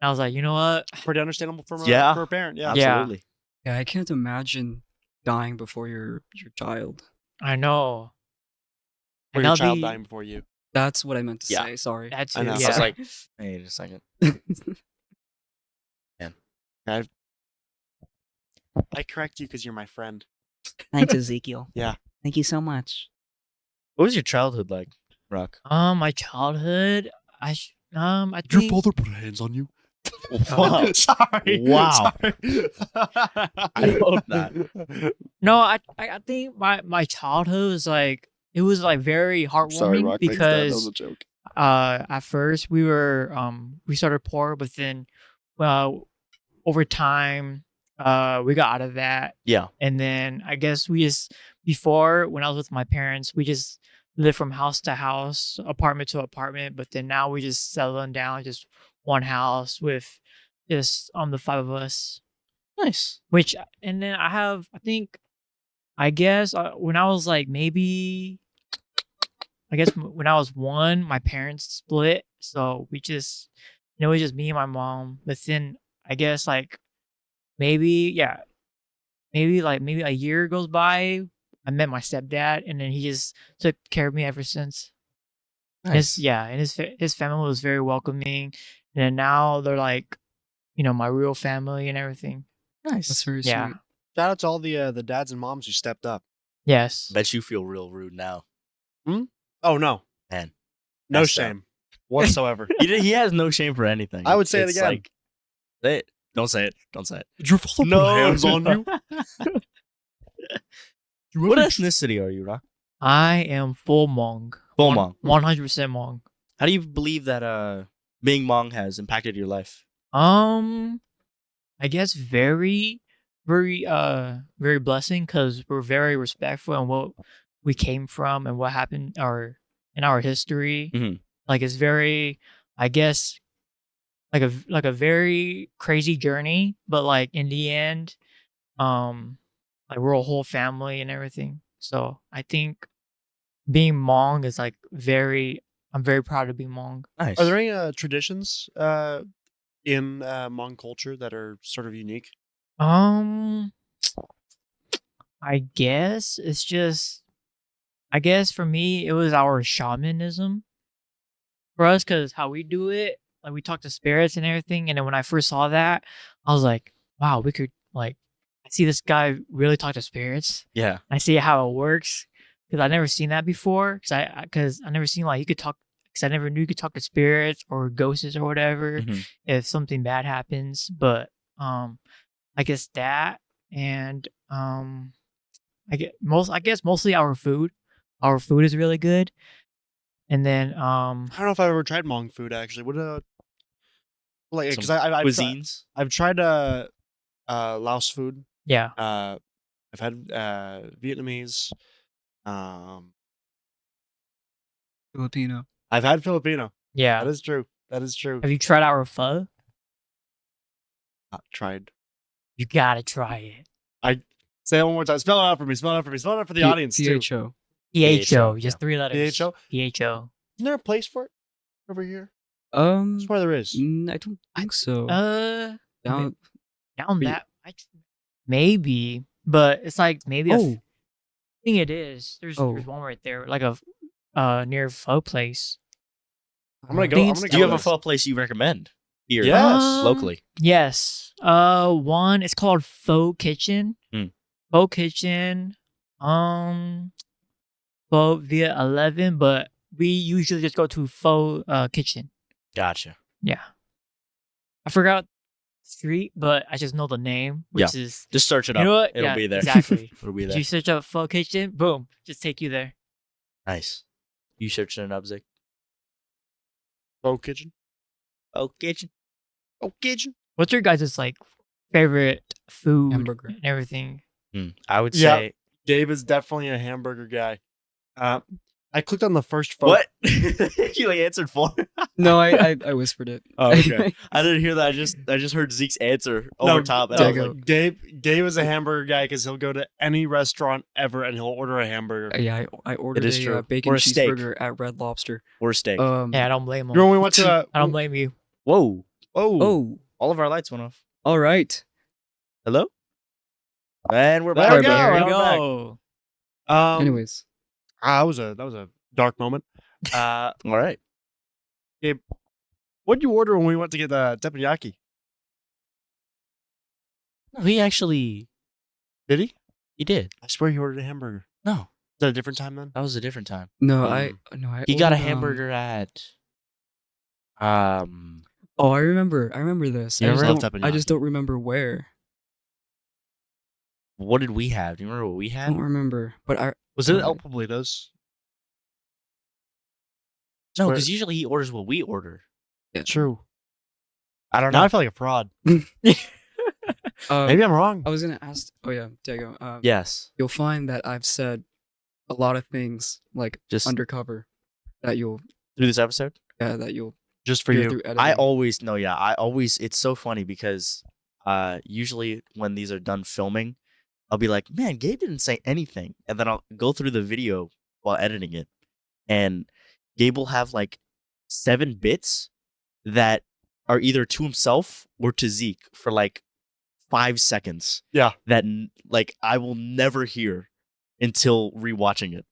And I was like, you know what?
Pretty understandable for
Yeah.
a parent. Yeah.
Yeah.
Absolutely.
Yeah, I can't imagine dying before your child.
I know.
Or
And
your
I'll
child
be-
dying before you.
That's what I meant to
Yeah.
say. Sorry.
That
I
too.
know.
I
Yeah.
was like, wait a second.
I correct you because you're my friend.
Thanks, Ezekiel.
Yeah.
Thank you so much.
What was your childhood like, Rock?
My childhood, I think
father put hands on you?
Wow.
Sorry.
Wow.
Sorry.
I hope not.
no, I think my childhood was like it was like very heartwarming because
a joke.
at first we were we started poor, but then over time we got out of that.
Yeah.
And then I guess we just before when I was with my parents, we just lived from house to house, apartment to apartment. But then now we just settling down just one house with just the five of us.
Nice.
Which and then I guess when I was like maybe when I was one, my parents split, so we just it was just me and my mom. But then I guess like maybe a year goes by. I met my stepdad, and then he just took care of me ever since.
Nice.
And his family was very welcoming, and then now they're like, my real family and everything.
Nice.
That's very
Yeah.
sweet.
Shout out to all the dads and moms who stepped up.
Yes.
Bet you feel real rude now.
Oh no,
Man.
no
Messed up.
shame whatsoever.
He has no shame for anything.
I would say it
It's
again.
Like, say it. Don't say it. Don't say it.
Did your father
No.
put hands on you?
What ethnicity are you, Rock?
I am full Hmong.
Full Hmong.
100% Hmong.
How do you believe that being Hmong has impacted your life?
I guess very, very, very blessing because we're very respectful in what we came from and what happened in our history.
Mhm.
Like it's very, I guess, like a very crazy journey, but like in the end, like we're a whole family and everything. So I think being Hmong is like I'm very proud to be Hmong.
Nice.
Are there any traditions in Hmong culture that are sort of unique?
I guess it's just, I guess for me, it was our shamanism for us because how we do it, like we talk to spirits and everything. And then when I first saw that, I was like, wow, we could like, I see this guy really talk to spirits.
Yeah.
I see how it works because I never seen that before. Because I never seen like you could talk. Because I never knew you could talk to spirits or ghosts or whatever
Mhm.
if something bad happens. But I guess that and I guess mostly our food. our food is really good. And then
I don't know if I've ever tried Hmong food actually. What like because
Some
I've
cuisines.
I've tried Laos food.
yeah.
I've had Vietnamese.
Filipino.
I've had Filipino.
Yeah.
That is true. That is true.
Have you tried our pho?
Not tried.
You gotta try it.
Say it one more time. Spell it out for me. Spell it out for me. Spell it out for the audience too.
PHO.
PHO,
yeah.
just 3 letters.
PHO?
PHO.
Isn't there a place for it over here? I
I
swear there is.
don't think so.
Down
Down-
that maybe, but it's like maybe
Oh.
I think it is. There's
Oh.
one right there, like a near pho place.
I'm gonna go.
think
I'm
it's-
gonna
Do you
go
have a
this.
pho place you recommend here?
Yes.
Locally.
Yes. One. It's called Pho Kitchen.
Hmm.
Pho Kitchen. Pho via 11, but we usually just go to Pho Kitchen.
Gotcha.
Yeah. I forgot the street, but I just know the name, which is
Just search it
you
up.
know what?
It'll
Yeah,
be there.
Exactly.
It'll be
If
there.
you search up Pho Kitchen, boom, just take you there.
Nice. You searching it up, Zig?
Pho kitchen.
Oh, kitchen.
Oh kitchen.
What's your guys' like favorite food
Hamburger.
and everything?
I would
Yeah.
say
Gabe is definitely a hamburger guy. I clicked on the first pho.
what? You like answered for?
No, I whispered it.
Oh, okay. I didn't hear that. I just heard Zeke's answer over top. And I was
Jago.
like,
Gabe is a hamburger guy because he'll go to any restaurant ever and he'll order a hamburger.
Yeah, I ordered
is
a
true.
bacon
Or a steak.
cheeseburger at Red Lobster.
or steak.
Yeah, I don't blame
Remember
them.
when we went to?
I don't blame you.
Whoa.
Oh,
All of our lights went off.
all right.
Hello? And we're
There
back.
we go.
There we
I'm back.
go.
Anyways,
that was a dark moment.
All right.
What'd you order when we went to get teppanyaki?
He actually,
Did he?
he did.
I swear he ordered a hamburger.
No,
Is that a different time then?
that was a different time.
no, I
He got a
ordered,
hamburger at.
Oh, I remember this.
You
I just
remember?
don't- I just don't remember where.
What did we have? Do you remember what we
I
had?
don't remember, but I
Was it
Right.
El Pueblitos?
No,
Swear-
because usually he orders what we order.
True.
I don't
Now
know.
I feel like a fraud.
um,
Maybe I'm wrong.
I was gonna ask. Oh yeah, Diego.
Yes.
You'll find that I've said a lot of things like
Just
undercover that you'll
through this episode.
Just for
hear
you.
through editing.
I always know. Yeah, I always. It's so funny because usually when these are done filming, I'll be like, "Man, Gabe didn't say anything," and then I'll go through the video while editing it, and Gabe will have like 7 bits that are either to himself or to Zeke for like 5 seconds.
Yeah.
That like I will never hear until rewatching it.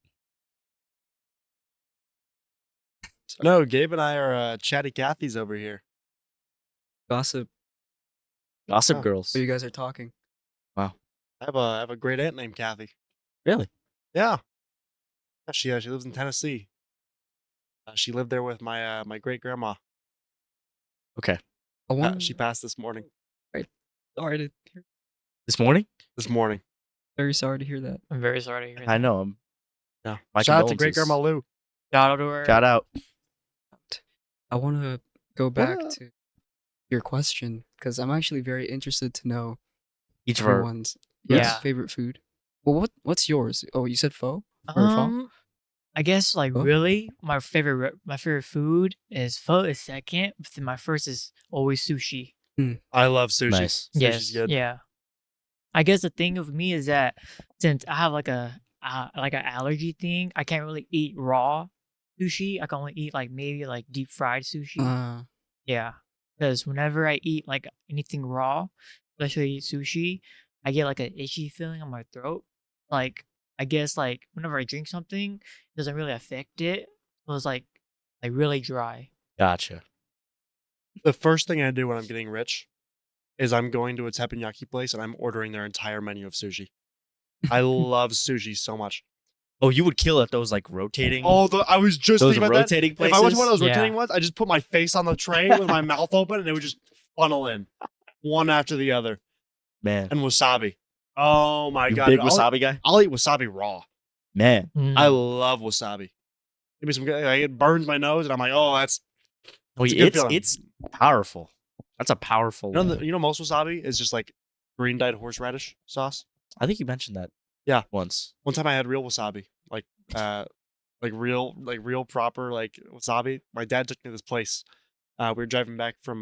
No, Gabe and I are chatty Cathy's over here.
gossip.
Gossip
Oh,
Girls.
So you guys are talking.
I have a great aunt named Kathy.
Really?
Yeah. She lives in Tennessee. She lived there with my my great grandma.
Okay.
I want.
She passed this morning.
Sorry to hear.
This morning?
This morning.
Very sorry to hear that.
I'm very sorry to hear that.
I know. I'm.
Yeah.
My
Shout out to great
condolences.
grandma Lou.
Shout out to her.
Shout out.
I want to go back
What?
to your question because I'm actually very interested to know
Each of our.
everyone's
Yeah.
favorite food. Well, what's yours? Oh, you said pho. Or pho?
I guess like
Pho?
really my favorite food is pho is second, but then my first is always sushi.
I love sushi.
Nice.
Sushi's
Yes,
good.
yeah. I guess the thing with me is that since I have like an allergy thing, I can't really eat raw sushi. I can only eat like maybe like deep fried sushi. Yeah, because whenever I eat like anything raw, especially sushi, I get like an itchy feeling on my throat. Like I guess like whenever I drink something, it doesn't really affect it. So it's like really dry.
Gotcha.
The first thing I do when I'm getting rich is I'm going to a teppanyaki place and I'm ordering their entire menu of sushi. I love sushi so much.
Oh, you would kill at those like rotating.
Oh, I was just
those
thinking about that.
rotating
If
places.
I went to one of those
Yeah.
rotating ones, I just put my face on the tray with my mouth open and it would just funnel in one after the other.
Man,
And wasabi. Oh my
you
god.
big
I'll-
wasabi guy.
I'll eat wasabi raw.
Man,
I love wasabi. Give me some. Like, it burns my nose, and I'm like, oh, that's.
well,
It's a good feeling.
it's powerful. That's a powerful.
You know, most wasabi is just like green dyed horseradish sauce.
I think you mentioned that.
Yeah.
Once.
One time I had real wasabi, like real proper like wasabi. My dad took me to this place. We were driving back from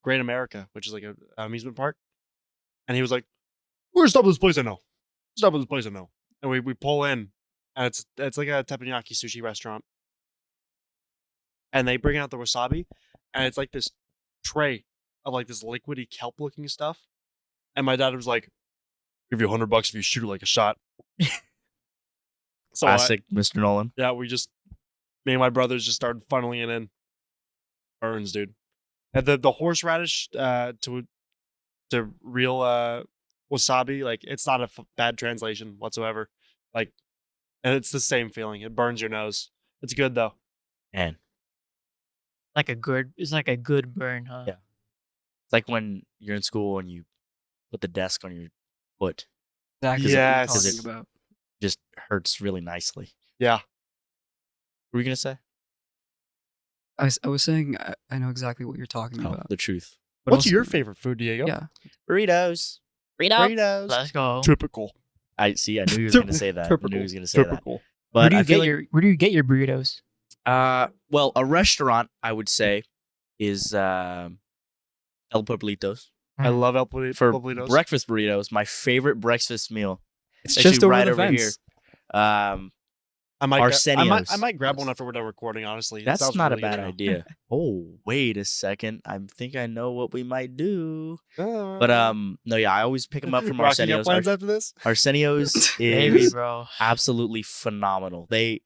Great America, which is like a amusement park, and he was like, "We're gonna stop at this place I know. Stop at this place I know." And we pull in, and it's like a teppanyaki sushi restaurant, and they bring out the wasabi, and it's like this tray of like this liquidy kelp looking stuff, and my dad was like, "Give you $100 if you shoot it like a shot." So
Classic, Mr. Nolan.
yeah, me and my brothers just started funneling it in. Burns, dude. And the horseradish to real wasabi, like it's not a bad translation whatsoever. Like, and it's the same feeling. It burns your nose. It's good though.
Man,
It's like a good burn, huh?
Yeah. it's like when you're in school and you put the desk on your foot.
Exactly
Yes.
what you're
It-
talking about.
Just hurts really nicely.
Yeah.
What were you gonna say?
I was saying I know exactly what you're talking
Oh,
about.
the truth.
but
What's
also-
your favorite food, Diego?
Yeah.
Burritos. Burritos.
Let's go.
Typical.
I see. I knew he was gonna say that. I knew he was gonna say that.
Typical.
But I feel like,
Where do you get your burritos?
well, a restaurant I would say is El Pueblitos.
I love El
For
Pueblitos.
breakfast burritos. My favorite breakfast meal.
It's
Actually
just over
right
the
over
fence.
here.
I might
Arsenio's.
I might grab one after we're done recording. Honestly, It
That's
sounds
not
really
a
good
bad
now.
idea. Oh, wait a second. I think I know what we might do. But no, yeah, I always pick them up from
Rocky, you got
Arsenio's.
plans after this?
Arsenio's
Maybe,
is
bro.
absolutely phenomenal. They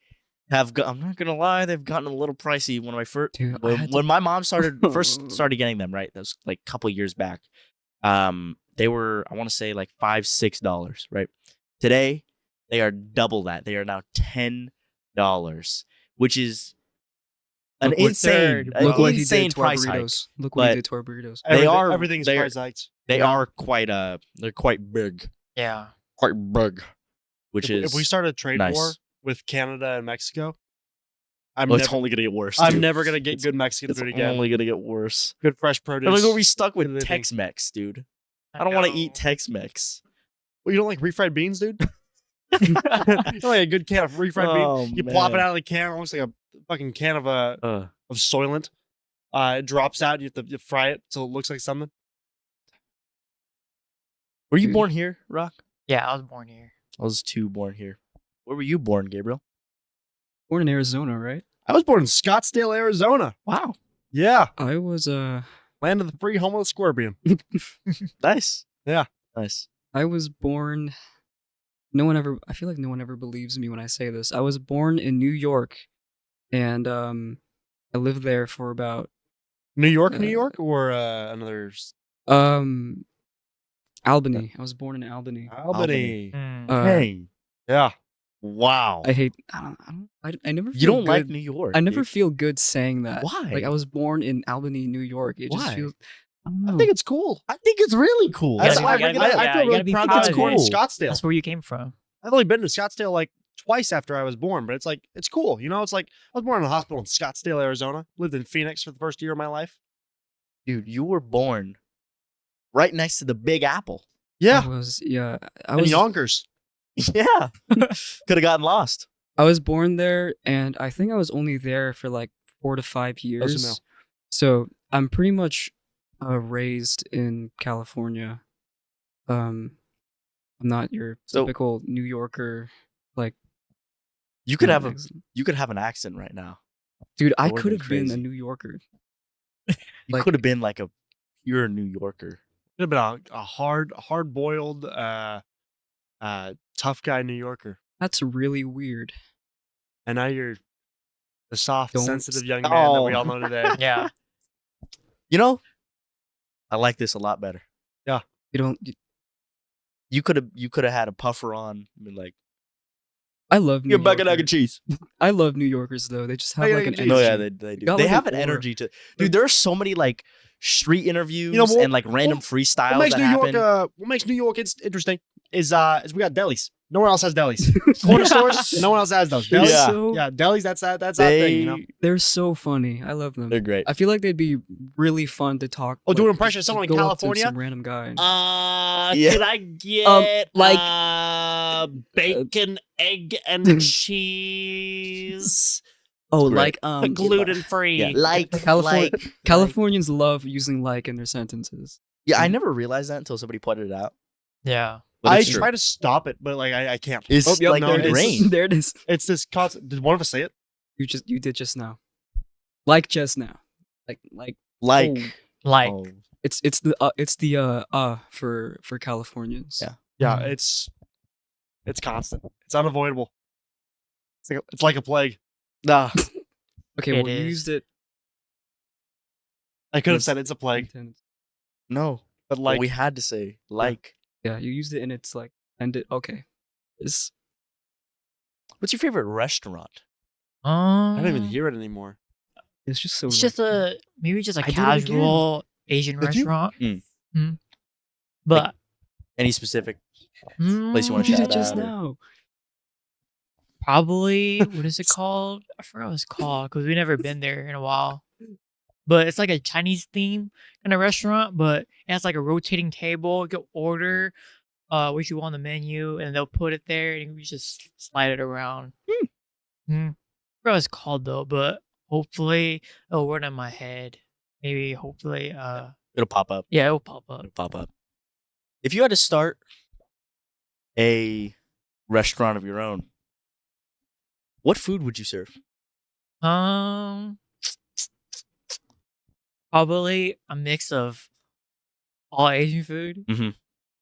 have. I'm not gonna lie, they've gotten a little pricey. One of my first
Dude, I had to-
when my mom first started getting them, right? That was like a couple years back. They were, I want to say, like $5-6, right? Today they are double that. They are now $10, which is an
Look what
insane,
third,
an
Look what he
insane
did to our
price hike.
burritos. Look what he
But-
did to our burritos.
Everything's
they're-
price hiked.
They are quite they're quite big,
Yeah.
which
If
is
we start a trade
nice.
war with Canada and Mexico, I'm
well, it's
never,
only gonna get worse.
I'm
dude.
never gonna get
It's-
good Mexican
It's
food again.
only gonna get worse.
Good fresh produce.
I'm gonna be stuck with
Everything.
Tex-Mex, dude. I don't want to eat Tex-Mex.
Well, you don't like refried beans, dude? You don't like a good can of refried beans? You plop it
man.
out of the can, almost like a fucking can of Soylent. It drops out. You fry it so it looks like something.
Were you
Dude.
born here, Rock?
Yeah, I was born here.
I was too born here. Where were you born, Gabriel?
Born in Arizona, right?
I was born in Scottsdale, Arizona.
Wow,
Yeah,
I was
land of the free, home of the scorpion.
nice.
Yeah.
Nice.
I was born. I feel like no one ever believes me when I say this. I was born in New York, and I lived there for about
New York, New
Uh,
York, or another
Albany. I was born in Albany.
Albany.
Hey,
Yeah,
wow.
I hate. I never.
You
feel
don't like
good-
New York.
I never
dude.
feel good saying that.
Why?
Like I was born in Albany, New York. It just
Why?
feels. I don't
I
know.
think it's cool.
I think it's really cool.
That's
gotta
why
be-
I
you
feel
gotta be-
really
be
proud
proud
that
of
it's born in
it.
Scottsdale.
That's where you came from.
I've only been to Scottsdale like twice after I was born, but it's like it's cool. You know, it's like I was born in a hospital in Scottsdale, Arizona. Lived in Phoenix for the first year of my life.
Dude, you were born right next to the Big Apple.
Yeah,
I was. Yeah. I
in
was.
Yonkers.
Yeah. Could have gotten lost.
I was born there, and I think I was only there for like 4 to 5
Those who
years.
know.
So I'm pretty much raised in California. I'm not your
So-
typical New Yorker. Like
You could have
accent.
you could have an accent right now.
Dude, I
That would've
could
been
have been a
crazy.
New Yorker.
You
Like-
could have been like a pure New Yorker.
Could have been a hard boiled, tough guy New Yorker,
That's really weird.
and now you're the soft,
Don't
sensitive young man that we
Oh.
all know today.
Yeah.
You know, I like this a lot better.
You don't.
You could have had a puffer on and been like,
I love New
"You're back at egg
Yorkers.
and cheese."
I love New Yorkers though. They just have
Egg
like
and
an
cheese.
No,
energy.
yeah, they do.
got
They
like
have
an
an
aura.
energy to. Dude, there are so many like street interviews
what-
and like random freestyles
What makes
that
New
happen.
York? What makes New York interesting is we got delis. No one else has delis. Corner stores, no one else has those. Delis,
Yeah.
delis. That's that thing. You know.
They're so funny. I love them.
They're great.
I feel like they'd be really fun to talk.
Oh, do an
like,
impression of
just
someone in
go up to
California?
some random guy.
Yeah.
Could I get
like-
bacon, egg, and cheese?
Oh,
Great.
like
Gluten free.
Yeah. Like,
California- Californians love using like in their sentences.
Yeah, I never realized that until somebody pointed it out.
Yeah.
But
I
it's true.
try to stop it, but like I can't.
It's
yep,
like
no,
there it is.
ingrained.
There it is.
It's this concept. Did one of us say it?
You did just now. Like just now. Like
Like,
oh.
Like
oh,
It's the for Californians.
Yeah.
Yeah,
Mhm.
it's constant. It's unavoidable. It's like a plague.
nah.
Okay,
It
well you
is.
used it.
I could have
It's
said it's a plague,
No.
but
Like,
like
we had to say like.
Yeah, you used it and it's like ended. Okay. It's
What's your favorite restaurant?
I don't even hear it anymore.
it's just so.
It's just maybe just a
I did it again.
casual Asian
Did you?
restaurant.
Mm.
But
Any specific place you wanna
you
shout
did just
out or-
now.
probably what is it called? I forgot what it's called because we've never been there in a while. But it's like a Chinese theme kind of restaurant, but it has like a rotating table. You can order what you want on the menu, and they'll put it there, and you just slide it around. I forgot what it's called though, but hopefully it'll run in my head. Maybe hopefully
It'll pop up.
yeah, it'll pop up.
It'll pop up. If you had to start a restaurant of your own, what food would you serve?
Probably a mix of all Asian food.
Mhm.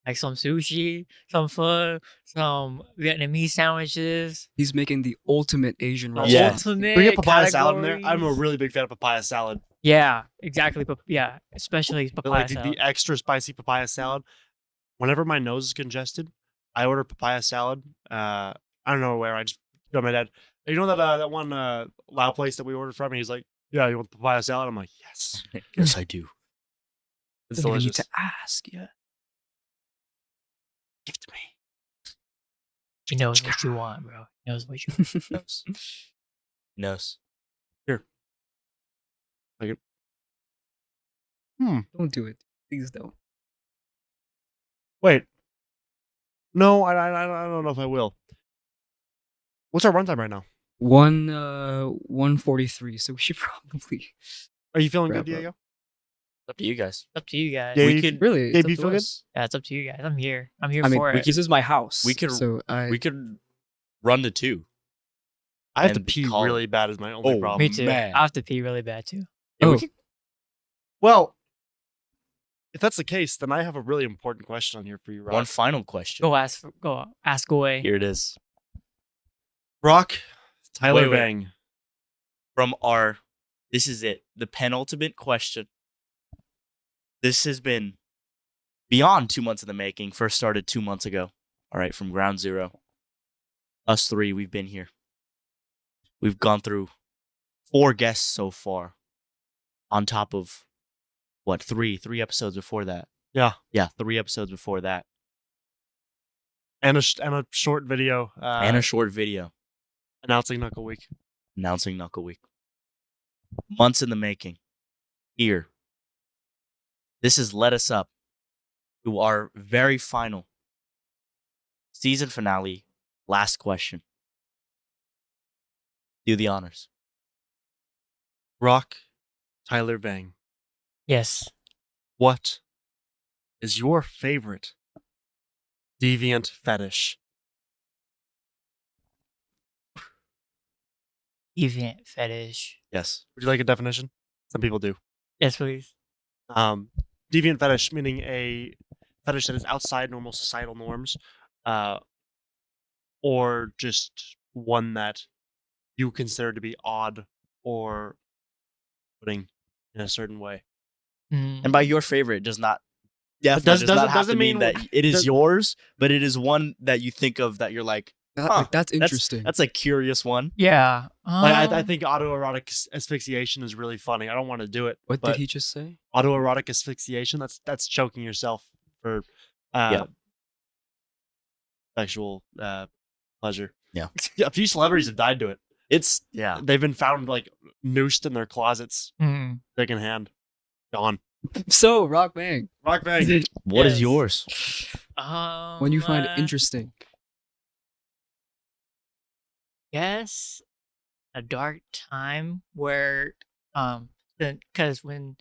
Like some sushi, some pho, some Vietnamese sandwiches.
He's making the ultimate Asian
the
Yeah.
restaurant.
ultimate
Bring a papaya salad in there. I'm a
categories.
really big fan of papaya salad.
Yeah, exactly. Yeah, especially
But
papaya
like
salad.
the extra spicy papaya salad. Whenever my nose is congested, I order papaya salad. I don't know where. I just go to my dad. You know that one Lao place that we ordered from? He's like, "Yeah, you want the papaya salad?" I'm like, "Yes."
Yes, I do.
It's
Doesn't even need
delicious.
to ask. Yeah.
Give it to me.
He knows what you want, bro. He knows what you want.
Knows. Knows.
Don't do it. Please don't.
Wait. No, I don't know if I will. What's our runtime right now?
1:43. So we should probably
Are you feeling
Wrap
good,
up.
Diego?
Up to you guys.
It's up to you guys.
Yeah,
We
you-
could
really.
Gabe,
it's up
you
to
feel good?
us.
Yeah, it's up to you guys. I'm here. I'm here
I mean,
for it.
this is my house.
we could-
So I.
we could run to 2.
I have to
And
pee
call it.
really bad is my only
Oh,
problem.
Me too.
man.
I have to pee really bad too.
Yeah, we
Oh.
could-
Well, if that's the case, then I have a really important question on here for you, Rock.
one final question.
Go ask away.
Here it is.
Rock, Tyler
Wait.
Vang.
From our, this is it, the penultimate question. This has been beyond 2 months in the making. First started 2 months ago. All right, from ground zero. Us 3, we've been here. We've gone through 4 guests so far. On top of, what, 3 episodes before that.
Yeah.
Yeah, 3 episodes before that.
And a short video
And a short video
announcing Knuckle Week.
announcing Knuckle Week. Months in the making. Here. This has led us up to our very final season finale. Last question. Do the honors.
Rock, Tyler Vang.
Yes.
What is your favorite deviant fetish?
Event fetish.
Yes.
Would you like a definition? Some people do.
Yes, please.
Deviant fetish meaning a fetish that is outside normal societal norms, or just one that you consider to be odd or putting in a certain way.
And by your favorite does not
does-
does not
doesn't-
have
doesn't
to mean
mean-
that it is
does-
yours, but it is one that you think of that you're like, Huh,
That's interesting.
that's a curious one.
Yeah.
Like I think autoerotic asphyxiation is really funny. I don't want to do it.
What
but
did he just say?
autoerotic asphyxiation? That's choking yourself for
Yeah.
sexual pleasure.
Yeah.
A few celebrities have died to it.
It's yeah.
They've been found like noosed in their closets,
Mhm.
dick in hand, gone.
So, Rock Vang,
Rock Vang.
What is
Yes.
yours?
when you find it
Uh,
interesting.
Yes, a dark time where because when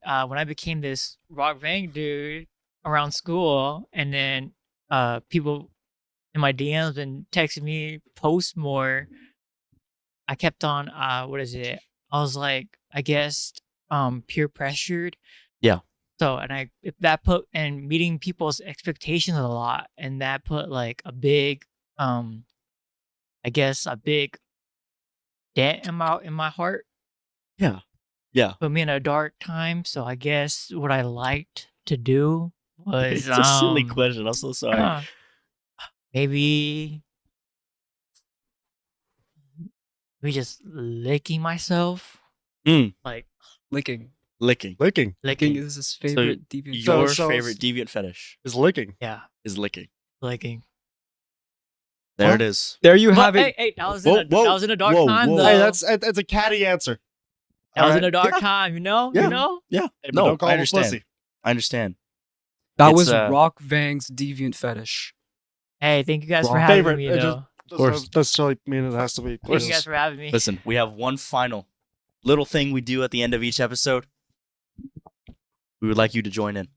I became this Rock Vang dude around school, and then people in my DMs and texting me post more, I kept on what is it? I was like, I guess peer pressured.
Yeah.
So if that put and meeting people's expectations a lot, and that put like a big I guess a big dent in my heart.
Yeah. Yeah.
Put me in a dark time. So I guess what I liked to do was
It's a silly question. I'm so sorry.
maybe just licking myself. Like
Licking.
Licking.
Licking
Licking
licking.
is his favorite deviant.
Your
So-
favorite deviant fetish
is licking.
Yeah,
is licking.
licking.
There
What?
it is.
There you
But,
have it.
hey, that was
Whoa,
in a dark
whoa,
time
whoa.
though.
Hey, that's a catty answer.
that was in
Alright.
a dark time, you know?
Yeah.
You know?
Yeah.
Hey, but
No,
don't call
I
him a
understand.
pussy.
I understand.
That
It's,
was
uh,
Rock Vang's deviant fetish.
Hey, thank you guys for
Wrong.
having
Favorite,
me
it
though.
Doesn't necessarily mean it has to be.
Thank you guys for having me.
Listen, we have one final little thing we do at the end of each episode. We would like you to join in.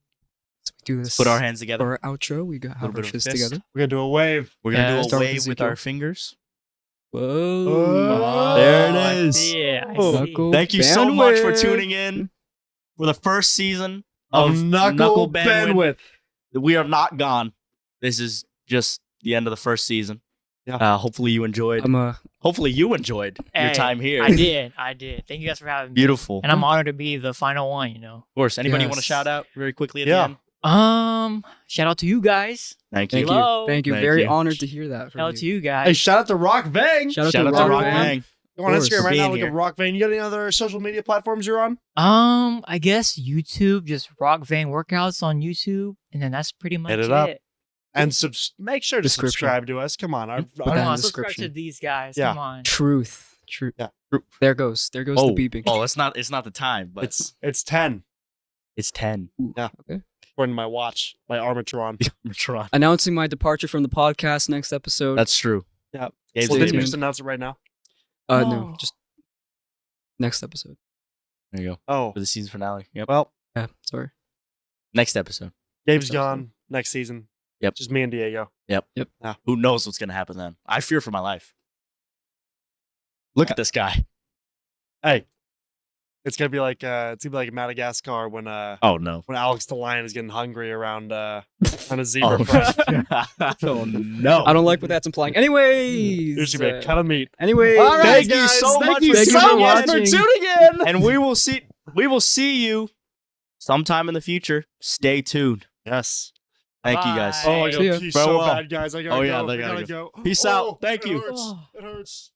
So we do this
Put our hands together.
for our outro. We got
Little
have
bit
our
of
fists
fist.
together.
We're gonna do a wave.
We're gonna
Yeah.
do a
Start with
wave with
Ezekiel.
our fingers.
Whoa.
Oh,
There it
I
is.
see it, I
Oh,
see.
Knuckle
Thank you so much for
bandwidth.
tuning in for the first season
Of
of
knuckle
Bandwidth.
bandwidth.
We are not gone. This is just the end of the first season.
Yeah.
Hopefully you enjoyed.
I'm
Hopefully you enjoyed your
Hey,
time here.
I did. Thank you guys for having me.
Beautiful.
And I'm honored to be the final one, you know.
Of course. Anybody want to
Yes.
shout out very quickly at
Yeah.
the end?
Shout out to you guys.
Thank you.
Thank
Hello.
you. Thank you.
Thank
Very
you.
honored to hear that from
Shout out to
you.
you
Hey,
guys.
shout out to Rock Vang.
Shout out
Shout
to
out to
Rock
Rock
Vang.
Vang.
Go on
course.
Instagram right
Being
now. Look
here.
at Rock Vang. You got any other social media platforms you're on?
I guess YouTube, just Rock Vang workouts on YouTube, and then that's pretty much
Hit it up.
it.
And make sure to
Description.
subscribe to us. Come on.
Put that
Come
in
on,
the
subscribe to
description.
these guys.
Yeah.
Come on.
Truth. True.
Yeah.
There goes. There goes
Oh,
the beeping.
oh, it's not the time, but
It's 10
it's 10.
Yeah.
Okay.
according to my watch, my Armatron.
Armatron.
Announcing my departure from the podcast next episode.
That's true.
Yeah.
Gabe's
Well,
leaving.
didn't you
tuned.
just announce it right now?
No,
Oh.
just next episode.
There you go.
Oh,
For the season finale. Yep.
well,
Yeah, sorry.
Next episode.
Gabe's
Next
gone next season.
Yep.
Just me and Diego.
Who knows what's gonna happen then? I fear for my life. Look at this guy.
Hey, it's gonna be like Madagascar when
Oh no.
Alex the lion is getting hungry around on a zebra.
Oh no.
I don't like what that's implying. Anyways.
There's gonna be a cut of meat.
Anyways.
All right,
Thank you
guys,
so
thank
much
you
for
so
tuning
much
in.
for
tuning in.
And we will see you sometime in the future. Stay tuned.
Yes.
Thank you guys.
Bye.
Oh, I
See ya.
gotta pee so
Farewell.
bad, guys. I gotta
Oh,
go.
yeah,
I
they gotta
gotta go.
Peace out.
Oh,
Thank
it
you.
hurts.
Oh.
It hurts.